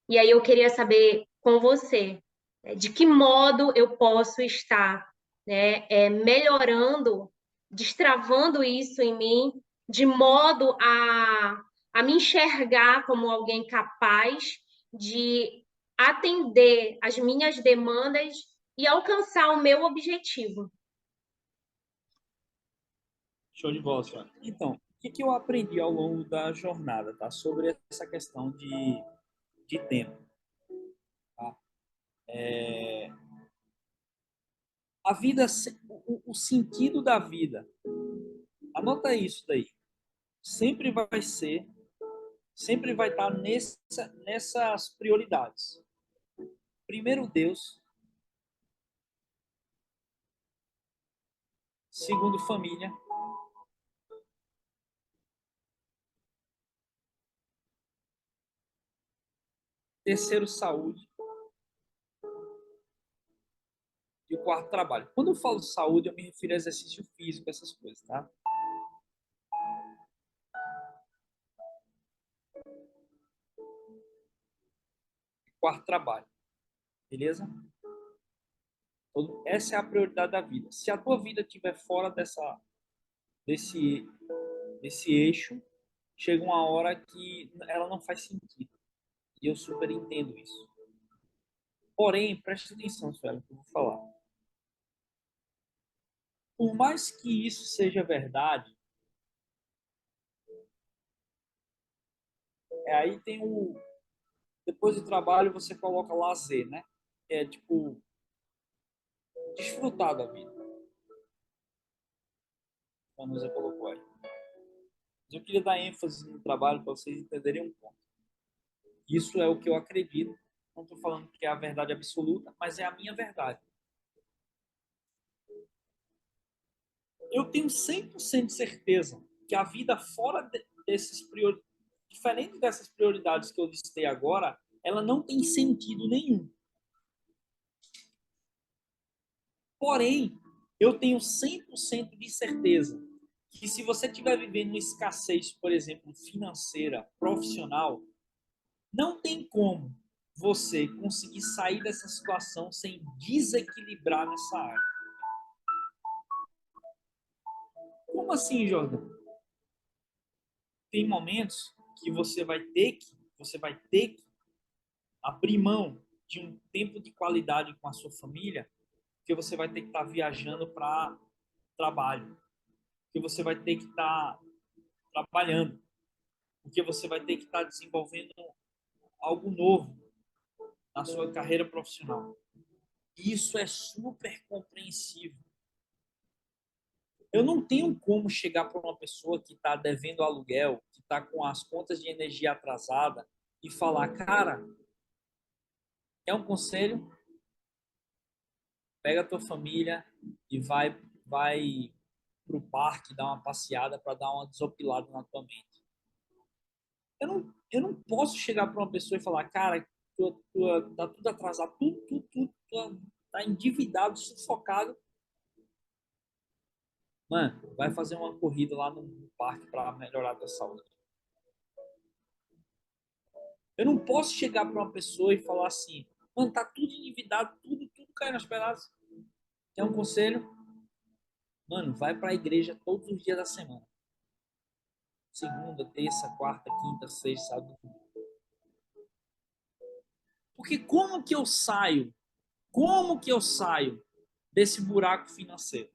[SPEAKER 4] E aí eu queria saber com você, de que modo eu posso estar, né, melhorando, destravando isso em mim, de modo a me enxergar como alguém capaz de atender às minhas demandas e alcançar o meu objetivo.
[SPEAKER 1] Show de bola, senhora. Então, o que eu aprendi ao longo da jornada, tá? Sobre essa questão de tempo, tá? A vida, o sentido da vida, anota isso daí, sempre vai ser, sempre vai estar nessas prioridades. Primeiro Deus, segundo família, terceiro saúde e o quarto trabalho. Quando eu falo saúde, eu me refiro a exercício físico, essas coisas, tá? Quarto trabalho, beleza? Essa é a prioridade da vida. Se a tua vida estiver fora desse, desse eixo, chega uma hora que ela não faz sentido. E eu super entendo isso. Porém, preste atenção, velho, que eu vou falar. Por mais que isso seja verdade, aí tem o. Depois do trabalho você coloca lazer, né? É tipo, desfrutar da vida. Como você colocou aí. Mas eu queria dar ênfase no trabalho para vocês entenderem um ponto. Isso é o que eu acredito. Não estou falando que é a verdade absoluta, mas é a minha verdade. Eu tenho 100% de certeza que a vida fora diferente dessas prioridades que eu listei agora, ela não tem sentido nenhum. Porém, eu tenho 100% de certeza que se você estiver vivendo uma escassez, por exemplo, financeira, profissional, não tem como você conseguir sair dessa situação sem desequilibrar nessa área. Como assim, Jordan? Tem momentos que você vai ter que abrir mão de um tempo de qualidade com a sua família, porque você vai ter que estar viajando para trabalho, porque você vai ter que estar trabalhando, porque você vai ter que estar desenvolvendo algo novo na sua carreira profissional. Isso é super compreensível. Eu não tenho como chegar para uma pessoa que está devendo aluguel, que está com as contas de energia atrasada e falar, cara, é um conselho? Pega a tua família e vai pro parque dar uma passeada para dar uma desopilada na tua mente. Eu não posso chegar para uma pessoa e falar, cara, tá tudo atrasado, tudo, tá endividado, sufocado. Mano, vai fazer uma corrida lá no parque para melhorar a tua saúde. Eu não posso chegar para uma pessoa e falar assim, mano, tá tudo endividado, tudo caindo aos pedaços. Quer um conselho? Mano, vai para a igreja todos os dias da semana. Segunda, terça, quarta, quinta, sexta, sábado. Porque como que eu saio? Como que eu saio desse buraco financeiro?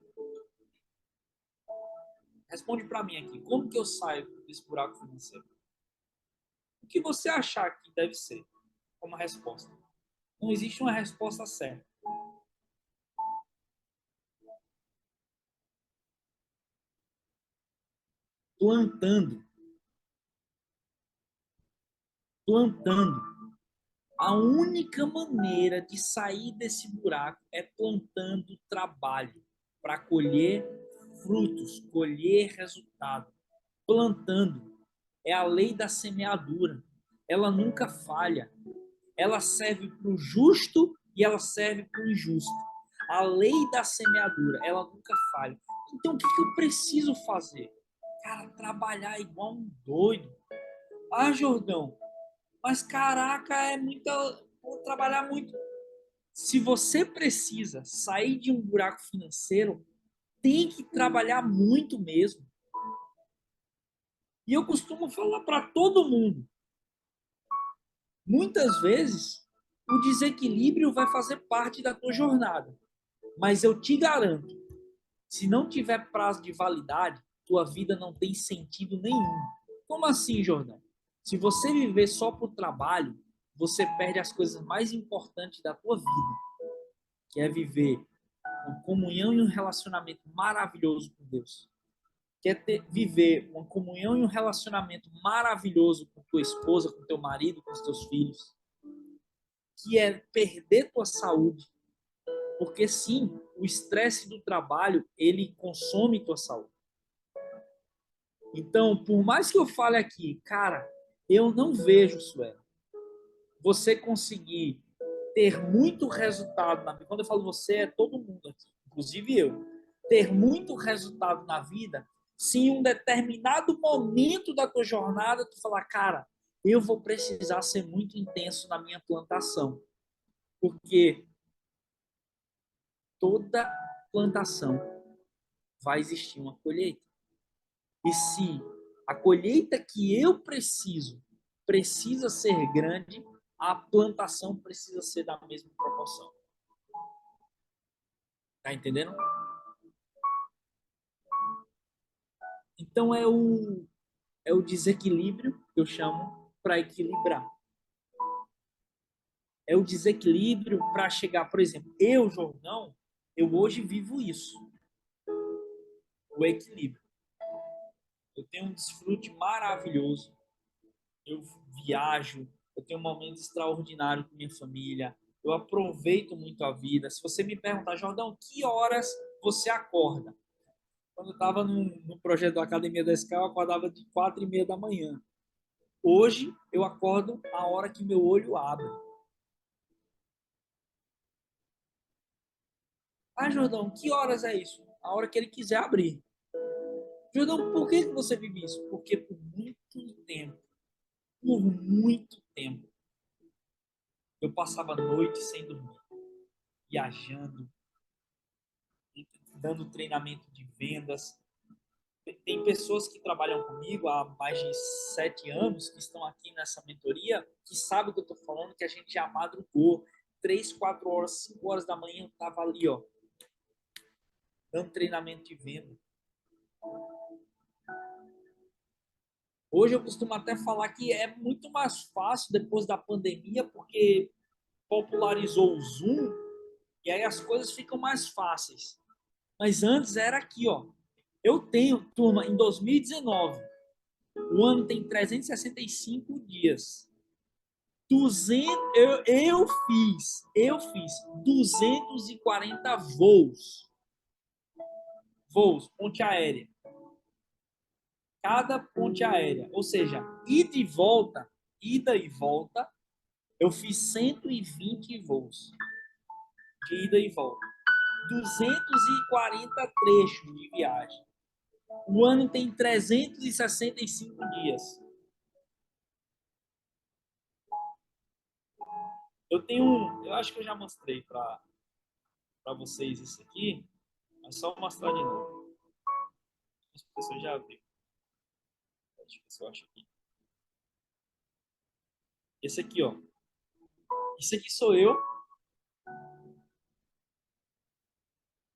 [SPEAKER 1] Responde para mim aqui. Como que eu saio desse buraco financeiro? O que você achar que deve ser como resposta? Não existe uma resposta certa. Plantando. Plantando. A única maneira de sair desse buraco é plantando trabalho para colher frutos, colher resultado. Plantando. É a lei da semeadura. Ela nunca falha. Ela serve para o justo e ela serve para o injusto. A lei da semeadura, ela nunca falha. Então, o que eu preciso fazer? Cara, trabalhar igual um doido. Ah, Jordão, mas caraca, é muita. Vou trabalhar muito. Se você precisa sair de um buraco financeiro, tem que trabalhar muito mesmo. E eu costumo falar para todo mundo, muitas vezes o desequilíbrio vai fazer parte da tua jornada, mas eu te garanto, se não tiver prazo de validade, tua vida não tem sentido nenhum. Como assim, Jordão? Se você viver só por trabalho, você perde as coisas mais importantes da tua vida, que é viver uma comunhão e um relacionamento maravilhoso com Deus. Que é viver uma comunhão e um relacionamento maravilhoso com tua esposa, com teu marido, com os teus filhos. Que é perder tua saúde. Porque sim, o estresse do trabalho, ele consome tua saúde. Então, por mais que eu fale aqui, cara, eu não vejo, Sueli, você conseguir ter muito resultado na vida. Quando eu falo você, é todo mundo aqui, inclusive eu. Ter muito resultado na vida, se em um determinado momento da tua jornada tu falar, cara, eu vou precisar ser muito intenso na minha plantação. Porque toda plantação vai existir uma colheita. E se a colheita que eu preciso precisa ser grande, a plantação precisa ser da mesma proporção. Tá entendendo? Então é o desequilíbrio que eu chamo para equilibrar. É o desequilíbrio para chegar, por exemplo, eu, Jordão, eu hoje vivo isso. O equilíbrio. Eu tenho um desfrute maravilhoso. Eu viajo, eu tenho um momento extraordinário com minha família. Eu aproveito muito a vida. Se você me perguntar, Jordão, que horas você acorda? Quando eu estava no projeto da Academia da SK, eu acordava de 4h30 da manhã. Hoje, eu acordo a hora que meu olho abre. Ah, Jordão, que horas é isso? A hora que ele quiser abrir. Jordão, por que você vive isso? Porque por muito tempo, eu passava a noite sem dormir, viajando, dando treinamento de vendas. Tem pessoas que trabalham comigo há mais de 7 anos, que estão aqui nessa mentoria, que sabem o que eu estou falando, que a gente já madrugou 3, 4 horas, 5 horas da manhã, eu estava ali, ó, dando treinamento de venda. Hoje eu costumo até falar que é muito mais fácil depois da pandemia, porque popularizou o Zoom, e aí as coisas ficam mais fáceis. Mas antes era aqui, ó. Eu tenho, turma, em 2019, o ano tem 365 dias. 200, eu fiz 240 voos. Voos, ponte aérea. Cada ponte aérea, ou seja, ida e volta, eu fiz 120 voos de ida e volta. 240 trechos de viagem. O ano tem 365 dias. Eu acho que eu já mostrei para vocês isso aqui, mas só mostrar de novo. Acho que você já viu. Deixa eu ver se eu acho aqui. Esse aqui, ó. Isso aqui sou eu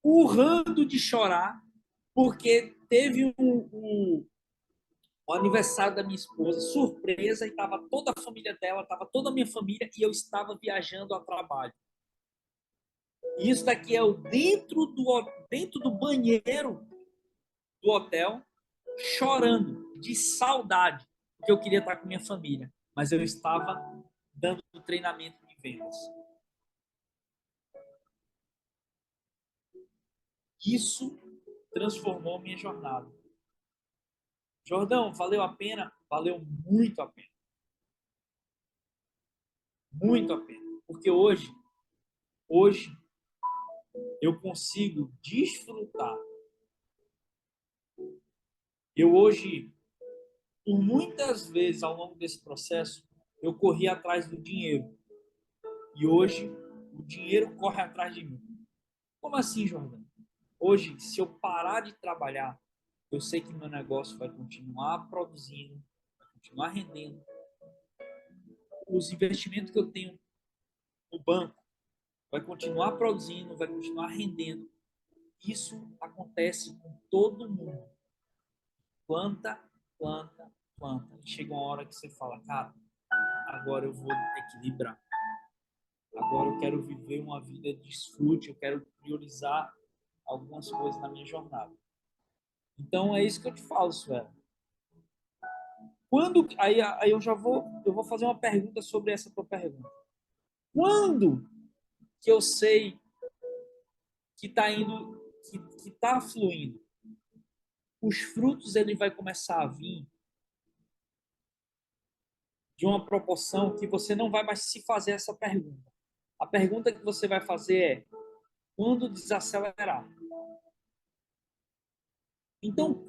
[SPEAKER 1] urrando de chorar porque teve o aniversário da minha esposa, surpresa, e estava toda a família dela, estava toda a minha família e eu estava viajando a trabalho. E isso daqui é o dentro do banheiro do hotel, chorando de saudade, porque eu queria estar com minha família, mas eu estava dando treinamento de vendas. Isso transformou minha jornada. Jordão, valeu a pena? Valeu muito a pena. Muito a pena. Porque hoje eu consigo desfrutar. Eu hoje, por muitas vezes ao longo desse processo, eu corri atrás do dinheiro. E hoje o dinheiro corre atrás de mim. Como assim, Jordão? Hoje, se eu parar de trabalhar, Eu sei que meu negócio vai continuar produzindo, vai continuar rendendo. Os investimentos que eu tenho no banco vai continuar produzindo, vai continuar rendendo. Isso acontece com todo mundo. Planta, planta, planta. E chega uma hora que você fala, cara, agora eu vou equilibrar. Agora eu quero viver uma vida de desfrute, eu quero priorizar algumas coisas na minha jornada. Então é isso que eu te falo, Suela. Quando aí eu vou fazer uma pergunta sobre essa tua pergunta. Quando que eu sei que está indo, que está fluindo? Os frutos ele vai começar a vir de uma proporção que você não vai mais se fazer essa pergunta. A pergunta que você vai fazer é: quando desacelerar? Então,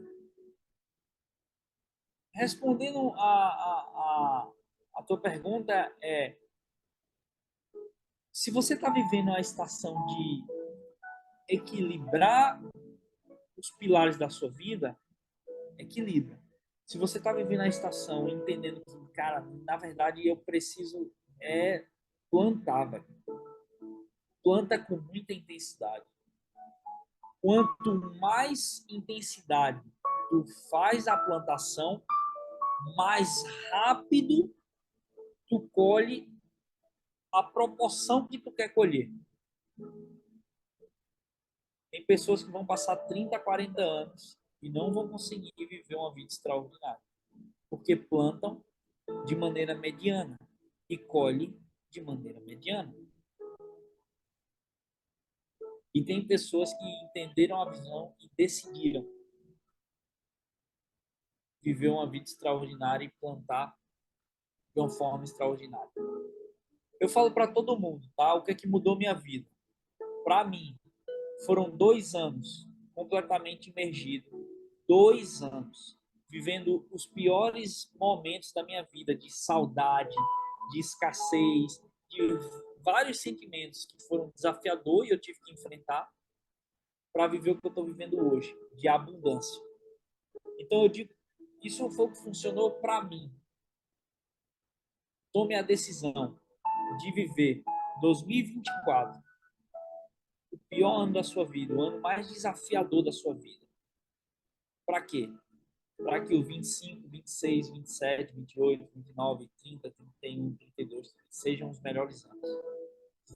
[SPEAKER 1] respondendo a tua pergunta é: se você está vivendo a estação de equilibrar os pilares da sua vida, equilibra. Se você está vivendo a estação entendendo que, cara, na verdade eu preciso plantar, velho. Planta com muita intensidade. Quanto mais intensidade tu faz a plantação, mais rápido tu colhe a proporção que tu quer colher. Tem pessoas que vão passar 30, 40 anos e não vão conseguir viver uma vida extraordinária, porque plantam de maneira mediana e colhem de maneira mediana. E tem pessoas que entenderam a visão e decidiram viver uma vida extraordinária e plantar de uma forma extraordinária. Eu falo para todo mundo, tá? O que é que mudou minha vida? Para mim, foram 2 anos completamente imergido, 2 anos vivendo os piores momentos da minha vida, de saudade, de escassez, de vários sentimentos que foram desafiadores e eu tive que enfrentar para viver o que eu estou vivendo hoje, de abundância. Então eu digo, isso foi o que funcionou para mim. Tome a decisão de viver 2024, o pior ano da sua vida, o ano mais desafiador da sua vida. Para quê? Para que o 25, 26, 27, 28, 29, 30, 31, 32 sejam os melhores anos.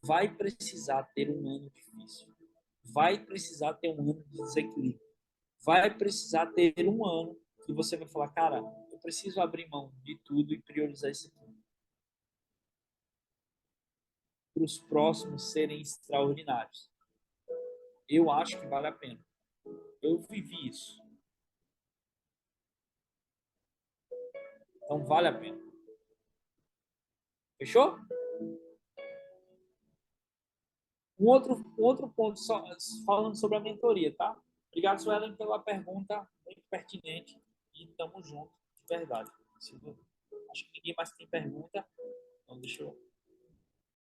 [SPEAKER 1] Vai precisar ter um ano difícil. Vai precisar ter um ano de desequilíbrio. Vai precisar ter um ano que você vai falar, cara, eu preciso abrir mão de tudo e priorizar esse tudo. Para os próximos serem extraordinários. Eu acho que vale a pena. Eu vivi isso. Então vale a pena. Fechou? Um outro ponto, só, falando sobre a mentoria, tá? Obrigado, Suelen, pela pergunta muito pertinente. E tamo junto, de verdade. Acho que ninguém mais tem pergunta. Então deixa eu